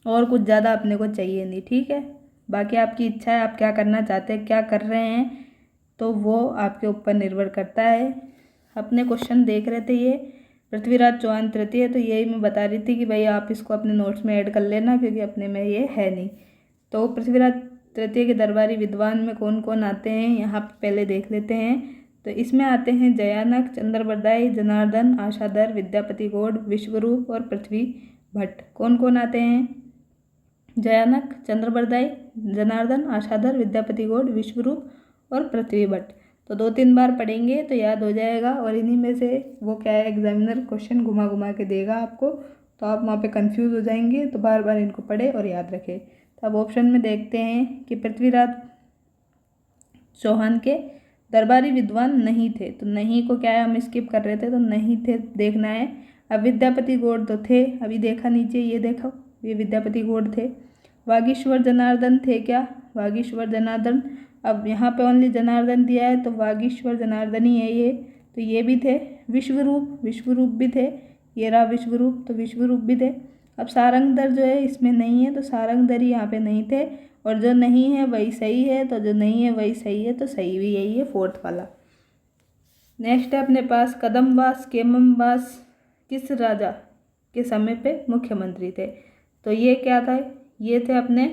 और कुछ ज़्यादा अपने को चाहिए नहीं। ठीक है, बाकी आपकी इच्छा है, आप क्या करना चाहते हैं, क्या कर रहे हैं, तो वो आपके ऊपर निर्भर करता है। अपने क्वेश्चन देख रहे थे ये पृथ्वीराज चौहान तृतीय, तो यही मैं बता रही थी कि भाई आप इसको अपने नोट्स में ऐड कर लेना, क्योंकि अपने में ये है नहीं। तो पृथ्वीराज तृतीय के दरबारी विद्वान में कौन कौन आते हैं, यहाँ पे पहले देख लेते हैं। तो इसमें आते हैं जयानक, चंद्रबरदाई, जनार्दन, आशाधर, विद्यापति गौड़, विश्वरूप और पृथ्वी भट्ट। कौन कौन आते हैं? जयानक, चंद्रबरदाई, जनार्दन, आशाधर, विद्यापति गौड़, विश्वरूप और पृथ्वी भट्ट। तो 2-3 बार पढ़ेंगे तो याद हो जाएगा, और इन्हीं में से वो क्या है, एग्जामिनर क्वेश्चन घुमा घुमा के देगा आपको, तो आप वहाँ पे कंफ्यूज हो जाएंगे। तो बार बार इनको पढ़े और याद रखें। तो अब ऑप्शन में देखते हैं कि पृथ्वीराज चौहान के दरबारी विद्वान नहीं थे, तो नहीं को क्या है, हम स्किप कर रहे थे, तो नहीं थे देखना है। अब विद्यापति गौड़ तो थे, अभी देखा नीचे, ये देखो, ये विद्यापति गौड़ थे। वागीश्वर जनार्दन थे क्या? वागीश्वर जनार्दन, अब यहाँ पे ओनली जनार्दन दिया है, तो वागीश्वर जनार्दन ही है ये, तो ये भी थे। विश्वरूप भी थे, ये रहा विश्वरूप, तो विश्वरूप भी थे। अब सारंगधर जो है इसमें नहीं है, तो सारंगधर ही यहाँ पे नहीं थे, और जो नहीं है वही सही है, तो जो नहीं है वही सही है, तो सही भी यही है, 4th वाला। नेक्स्ट है अपने पास कदम्बास केम्बास किस राजा के समय पे मुख्यमंत्री थे? तो ये क्या था, ये थे अपने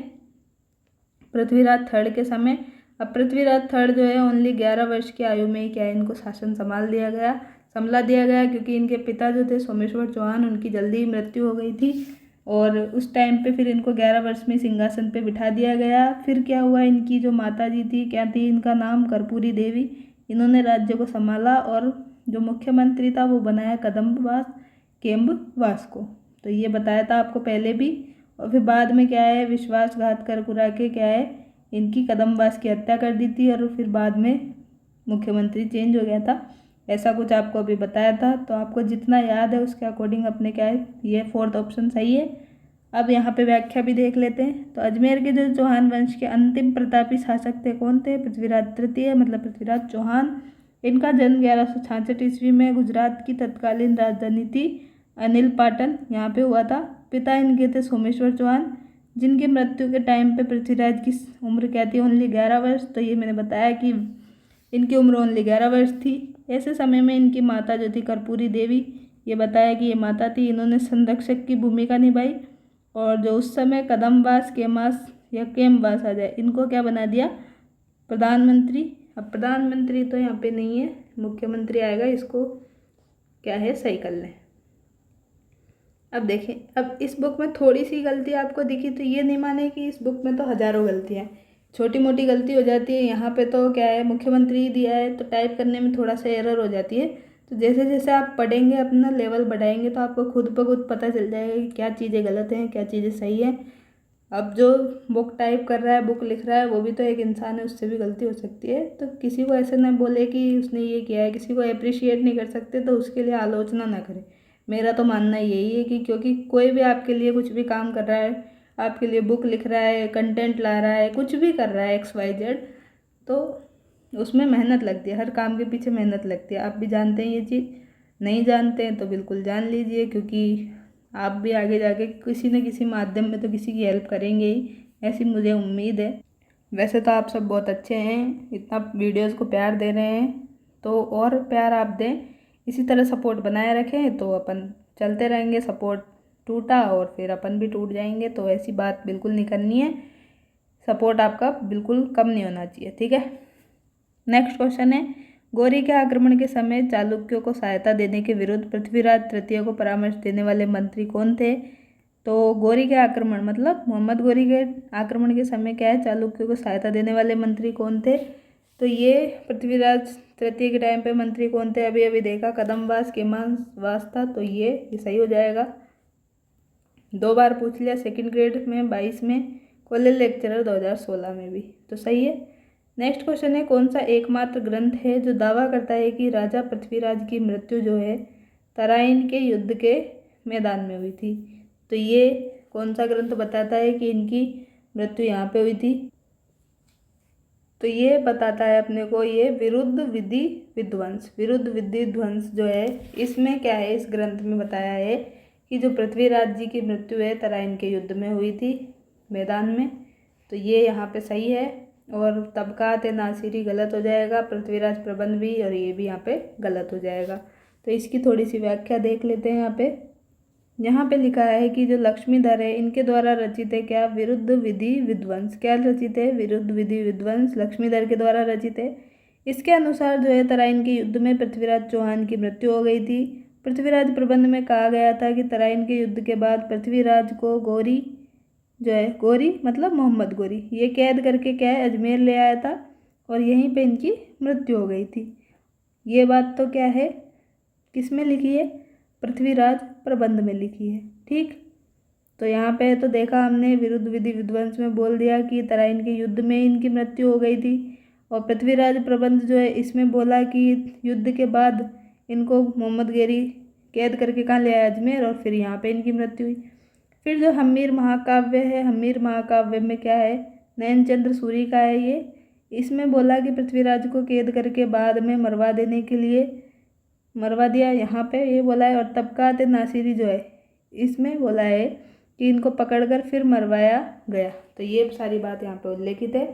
पृथ्वीराज थर्ड के समय। अब पृथ्वीराज थर्ड जो है ओनली 11 वर्ष की आयु में ही क्या है, इनको शासन संभला दिया गया, क्योंकि इनके पिता जो थे सोमेश्वर चौहान, उनकी जल्दी ही मृत्यु हो गई थी, और उस टाइम पे फिर इनको 11 वर्ष में सिंहासन पे बिठा दिया गया। फिर क्या हुआ, इनकी जो माता जी थी, क्या थी इनका नाम, कर्पूरी देवी, इन्होंने राज्य को संभाला, और जो मुख्यमंत्री था वो बनाया कदम्बास केम्बास को। तो ये बताया था आपको पहले भी। और फिर बाद में क्या है, विश्वासघात कर कुरा के क्या है, इनकी कदम्बास की हत्या कर दी थी, और फिर बाद में मुख्यमंत्री चेंज हो गया था। ऐसा कुछ आपको अभी बताया था। तो आपको जितना याद है उसके अकॉर्डिंग अपने क्या है, ये 4th ऑप्शन सही है। अब यहाँ पे व्याख्या भी देख लेते हैं। तो अजमेर के जो चौहान वंश के अंतिम प्रतापी शासक थे कौन थे? पृथ्वीराज तृतीय, मतलब पृथ्वीराज चौहान। इनका जन्म 1166 ईस्वी में गुजरात की तत्कालीन राजधानी थी अनिल पाटन यहाँ पे हुआ था। पिता इनके थे सोमेश्वर चौहान, जिनकी मृत्यु के टाइम पे पृथ्वीराज की उम्र क्या थी, ओनली 11 वर्ष। तो ये मैंने बताया कि इनकी उम्र ओनली 11 वर्ष थी। ऐसे समय में इनकी माता जो थी कर्पूरी देवी, ये बताया कि ये माता थी, इन्होंने संरक्षक की भूमिका निभाई। और जो उस समय कदमवास केमास या केमवास आ जाए, इनको क्या बना दिया, प्रधानमंत्री। अब प्रधानमंत्री तो यहाँ पे नहीं है, मुख्यमंत्री आएगा, इसको क्या है सही कर लें। अब देखें, अब इस बुक में थोड़ी सी गलती आपको दिखी तो ये नहीं माने कि इस बुक में तो हज़ारों गलतियाँ हैं, छोटी मोटी गलती हो जाती है। यहाँ पे तो क्या है, मुख्यमंत्री दिया है तो टाइप करने में थोड़ा सा एरर हो जाती है। तो जैसे जैसे आप पढ़ेंगे, अपना लेवल बढ़ाएंगे, तो आपको खुद ब खुद पता चल जाएगा कि क्या चीज़ें गलत हैं, क्या चीज़ें सही हैं। अब जो बुक टाइप कर रहा है, बुक लिख रहा है, वो भी तो एक इंसान है, उससे भी गलती हो सकती है। तो किसी को ऐसे ना बोले कि उसने ये किया है, किसी को अप्रिशिएट नहीं कर सकते, तो उसके लिए आलोचना ना करें। मेरा तो मानना यही है कि क्योंकि कोई भी आपके लिए कुछ भी काम कर रहा है, आपके लिए बुक लिख रहा है, कंटेंट ला रहा है, कुछ भी कर रहा है XYZ, तो उसमें मेहनत लगती है, हर काम के पीछे मेहनत लगती है। आप भी जानते हैं ये चीज़, नहीं जानते हैं तो बिल्कुल जान लीजिए, क्योंकि आप भी आगे जाके किसी न किसी माध्यम में तो किसी की हेल्प करेंगे ही, ऐसी मुझे उम्मीद है। वैसे तो आप सब बहुत अच्छे हैं, इतना वीडियोज़ को प्यार दे रहे हैं, तो और प्यार आप दें, इसी तरह सपोर्ट बनाए रखें, तो अपन चलते रहेंगे। सपोर्ट टूटा और फिर अपन भी टूट जाएंगे, तो ऐसी बात बिल्कुल नहीं करनी है। सपोर्ट आपका बिल्कुल कम नहीं होना चाहिए, ठीक है। नेक्स्ट क्वेश्चन है, गौरी के आक्रमण के समय चालुक्यों को सहायता देने के विरुद्ध पृथ्वीराज तृतीय को परामर्श देने वाले मंत्री कौन थे। तो गौरी के आक्रमण मतलब मोहम्मद गौरी के आक्रमण के समय क्या है, चालुक्यों को सहायता देने वाले मंत्री कौन थे। तो ये पृथ्वीराज तृतीय के टाइम पे मंत्री कौन थे, अभी अभी देखा, कदमवास केमासवास था। तो ये सही हो जाएगा। 2 बार पूछ लिया, सेकंड ग्रेड में 22 में, कॉलेज लेक्चरर 2016 में भी, तो सही है। नेक्स्ट क्वेश्चन है, कौन सा एकमात्र ग्रंथ है जो दावा करता है कि राजा पृथ्वीराज की मृत्यु जो है तराइन के युद्ध के मैदान में हुई थी। तो ये कौन सा ग्रंथ बताता है कि इनकी मृत्यु यहाँ पे हुई थी। तो ये बताता है अपने को ये विरुद्ध विधि विध्वंस। विरुद्ध विधि ध्वंस जो है, इसमें क्या है, इस ग्रंथ में बताया है कि जो पृथ्वीराज जी की मृत्यु है तराइन के युद्ध में हुई थी, मैदान में। तो ये यहाँ पे सही है। और तबकात नासिरी गलत हो जाएगा, पृथ्वीराज प्रबंध भी, और ये भी यहाँ पे गलत हो जाएगा। तो इसकी थोड़ी सी व्याख्या देख लेते हैं। यहाँ पे लिखा है कि जो लक्ष्मीधर है, इनके द्वारा रचित है क्या, विरुद्ध विधि विध्वंस। क्या रचित है, विरुद्ध विधि विध्वंस, लक्ष्मीधर के द्वारा रचित है। इसके अनुसार जो है तराइन के युद्ध में पृथ्वीराज चौहान की मृत्यु हो गई थी। पृथ्वीराज प्रबंध में कहा गया था कि तराइन के युद्ध के बाद पृथ्वीराज को गौरी जो है, गौरी मतलब मोहम्मद गौरी, ये कैद करके क्या है अजमेर ले आया था, और यहीं पे इनकी मृत्यु हो गई थी। ये बात तो क्या है, किस में लिखी है, पृथ्वीराज प्रबंध में लिखी है, ठीक। तो यहाँ पे तो देखा हमने, विरुद्ध विधि विध्वंस में बोल दिया कि तराइन के युद्ध में इनकी मृत्यु हो गई थी, और पृथ्वीराज प्रबंध जो है इसमें बोला कि युद्ध के बाद इनको मोहम्मद गौरी कैद करके कहाँ ले आया, अजमेर, और फिर यहाँ पे इनकी मृत्यु हुई। फिर जो हम्मीर महाकाव्य है, हम्मीर महाकाव्य में क्या है, नयनचंद्र सूरी का है ये। इसमें बोला कि पृथ्वीराज को कैद करके बाद में मरवा देने के लिए मरवा दिया, यहाँ पे ये बोला है। और तबकात नासिरी जो है, इसमें बोला है कि इनको पकड़कर फिर मरवाया गया। तो ये सारी बात यहाँ पे उल्लेखित है।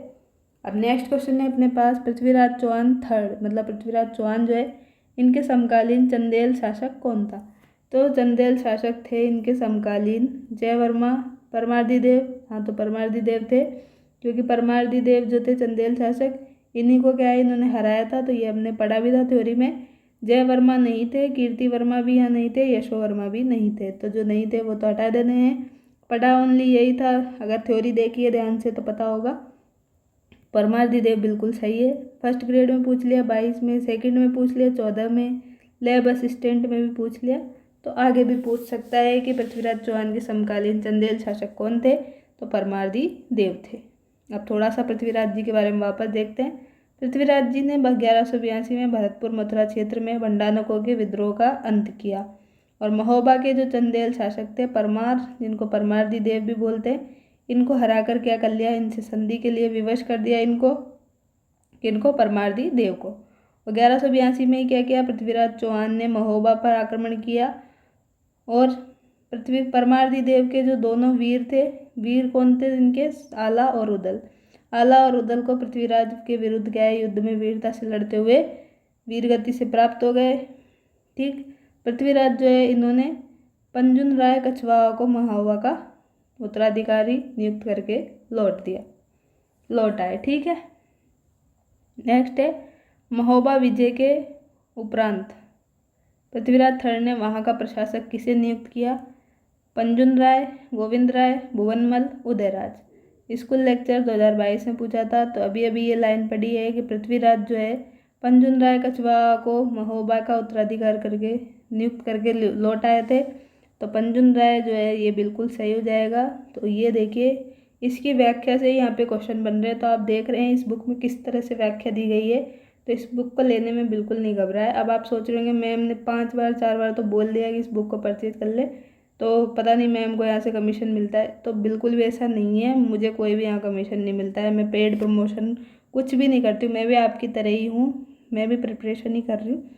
अब नेक्स्ट क्वेश्चन है अपने पास, पृथ्वीराज चौहान थर्ड मतलब पृथ्वीराज चौहान जो है, इनके समकालीन चंदेल शासक कौन था। तो चंदेल शासक थे इनके समकालीन जयवर्मा परमार्दी देव। हाँ, तो परमार्दी देव थे, क्योंकि परमार्दी देव जो थे चंदेल शासक, इन्हीं को क्या है इन्होंने हराया था। तो ये हमने पढ़ा भी था थ्योरी में। जय वर्मा नहीं थे, कीर्ति वर्मा भी यहाँ नहीं थे, यशो वर्मा भी नहीं थे। तो जो नहीं थे वो तो हटा देने हैं। पढ़ा ओनली यही था, अगर थ्योरी देखिए ध्यान से तो पता होगा। परमार्दी देव बिल्कुल सही है। फर्स्ट ग्रेड में पूछ लिया 22 में, सेकंड में पूछ लिया 14 में, लैब असिस्टेंट में भी पूछ लिया, तो आगे भी पूछ सकता है कि पृथ्वीराज चौहान के समकालीन चंदेल शासक कौन थे। तो परमार्दी देव थे। अब थोड़ा सा पृथ्वीराज जी के बारे में वापस देखते हैं। पृथ्वीराज जी ने 1182 में भरतपुर मथुरा क्षेत्र में भंडानकों के विद्रोह का अंत किया, और महोबा के जो चंदेल शासक थे परमार, जिनको परमार्दी देव भी बोलते हैं, इनको हराकर क्या कर लिया, इनसे संधि के लिए विवश कर दिया इनको परमार्दी देव को। और 1182 में क्या किया, पृथ्वीराज चौहान ने महोबा पर आक्रमण किया, और पृथ्वी परमारदी देव के जो दोनों वीर थे, वीर कौन थे इनके? आला और उदल। आला और उदल को पृथ्वीराज के विरुद्ध गए, युद्ध में वीरता से लड़ते हुए वीरगति से प्राप्त हो गए। ठीक। पृथ्वीराज जो है इन्होंने पंजुन राय कछवाहा को महोबा का उत्तराधिकारी नियुक्त करके लौट आए। ठीक है। नेक्स्ट है महोबा विजय के उपरांत पृथ्वीराज थर्ड ने वहाँ का प्रशासक किसे नियुक्त किया? पंजुन राय, गोविंद राय, भुवनमल, उदयराज। स्कूल लेक्चर 2022 में पूछा था। तो अभी ये लाइन पढ़ी है कि पृथ्वीराज जो है पंजुन राय कछवाहा को महोबा का उत्तराधिकार करके नियुक्त करके लौट आए थे। तो पंजुन राय जो है ये बिल्कुल सही हो जाएगा। तो ये देखिए इसकी व्याख्या से यहाँ पे क्वेश्चन बन रहे हैं। तो आप देख रहे हैं इस बुक में किस तरह से व्याख्या दी गई है। तो इस बुक को लेने में बिल्कुल नहीं घबराए। अब आप सोच रहे होंगे मैम ने 5 बार 4 बार तो बोल दिया कि इस बुक को परचेज कर ले, तो पता नहीं मैम को यहाँ से कमीशन मिलता है। तो बिल्कुल भी ऐसा नहीं है, मुझे कोई भी यहाँ कमीशन नहीं मिलता है। मैं पेड प्रमोशन कुछ भी नहीं करती हूँ। मैं भी आपकी तरह ही हूँ, मैं भी प्रिपरेशन ही कर रही हूँ।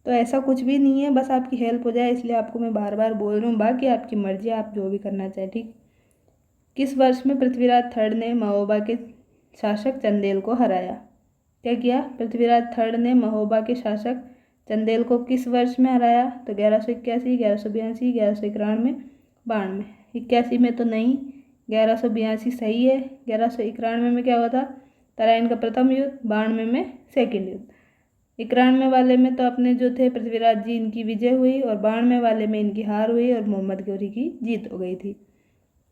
तो ऐसा कुछ भी नहीं है, बस आपकी हेल्प हो जाए इसलिए आपको मैं बार बार बोल रही हूँ। बाकी आपकी मर्जी, आप जो भी करना चाहें। ठीक। किस वर्ष में पृथ्वीराज थर्ड ने महोबा के शासक चंदेल को हराया? क्या किया? पृथ्वीराज थर्ड ने महोबा के शासक चंदेल को किस वर्ष में हराया? तो 1181, 1182, 1191, 92। 81 में तो नहीं, 1182 सही है। 1191 में क्या हुआ था? तराइन का प्रथम युद्ध। 92 में सेकेंड युद्ध। 91 वाले में तो अपने जो थे पृथ्वीराज जी इनकी विजय हुई और 92 वाले में इनकी हार हुई और मोहम्मद गौरी की जीत हो गई थी।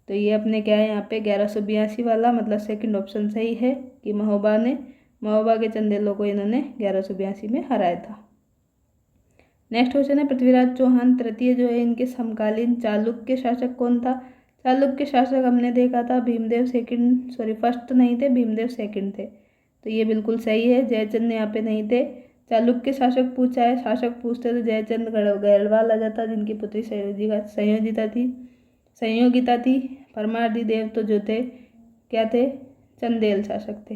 तो ये अपने क्या है यहाँ पे 1182 वाला मतलब सेकंड ऑप्शन सही है कि महोबा के चंदेलों को इन्होंने 1182 में हराया था। नेक्स्ट क्वेश्चन है पृथ्वीराज चौहान तृतीय जो है इनके समकालीन चालुक्य शासक कौन था? चालुक्य शासक हमने देखा था भीमदेव फर्स्ट तो नहीं थे, भीमदेव सेकंड थे। तो ये बिल्कुल सही है। जयचंद यहाँ पे नहीं थे। चालुक्य शासक पूछा है, शासक पूछते तो जयचंद गढ़वाल आ जाता जिनकी पुत्री संयोगिता थी। परमारदी देव तो जो थे क्या थे? चंदेल शासक थे।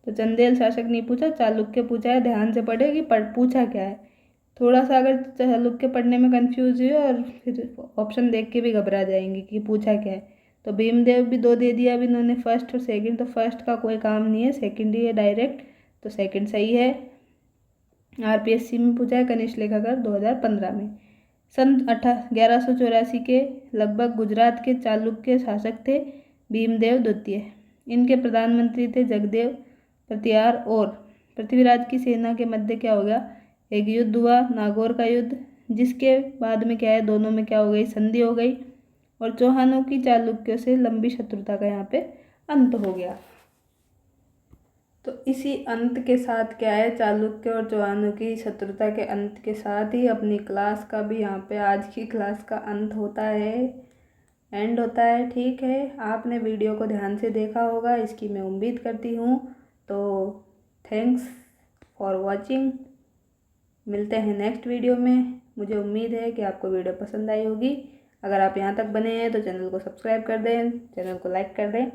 तो चंदेल शासक नहीं पूछा, चालुक्य पूछा है। ध्यान से पढ़े कि पूछा क्या है। थोड़ा सा अगर चालुक्य पढ़ने में कंफ्यूज हुए और फिर ऑप्शन देख के भी घबरा जाएंगे कि पूछा क्या है। तो भीमदेव भी 2 दे दिया अब इन्होंने, फर्स्ट और सेकंड। तो फर्स्ट का कोई काम नहीं है, सेकंड ही है डायरेक्ट। तो सेकंड सही है। आरपीएससी में पूछा है कनिष्ठ लेखाकार 2015 में। सन 1184 के लगभग गुजरात के चालुक्य शासक थे भीमदेव द्वितीय। इनके प्रधानमंत्री थे जगदेव प्रतिहार। और पृथ्वीराज की सेना के मध्य क्या हो गया? एक युद्ध हुआ, नागौर का युद्ध, जिसके बाद में क्या है दोनों में क्या हो गई? संधि हो गई और चौहानों की चालुक्यों से लंबी शत्रुता का यहाँ पे अंत हो गया। तो इसी अंत के साथ क्या है, चालुक्य और चौहानों की शत्रुता के अंत के साथ ही अपनी क्लास का भी यहाँ पे आज की क्लास का अंत होता है, एंड होता है। ठीक है, आपने वीडियो को ध्यान से देखा होगा इसकी मैं उम्मीद करती हूँ। तो थैंक्स फॉर वॉचिंग। मिलते हैं नेक्स्ट वीडियो में। मुझे उम्मीद है कि आपको वीडियो पसंद आई होगी। अगर आप यहाँ तक बने हैं तो चैनल को सब्सक्राइब कर दें, चैनल को लाइक कर दें,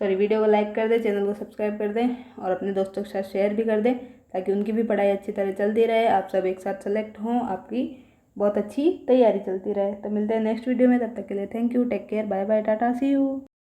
वीडियो को लाइक कर दें, चैनल को सब्सक्राइब कर दें और अपने दोस्तों के साथ शेयर भी कर दें ताकि उनकी भी पढ़ाई अच्छी तरह चलती रहे, आप सब एक साथ सेलेक्ट हों, आपकी बहुत अच्छी तैयारी चलती रहे। तो मिलते हैं नेक्स्ट वीडियो में, तब तक के लिए thank you, take care, bye bye, tata, see you.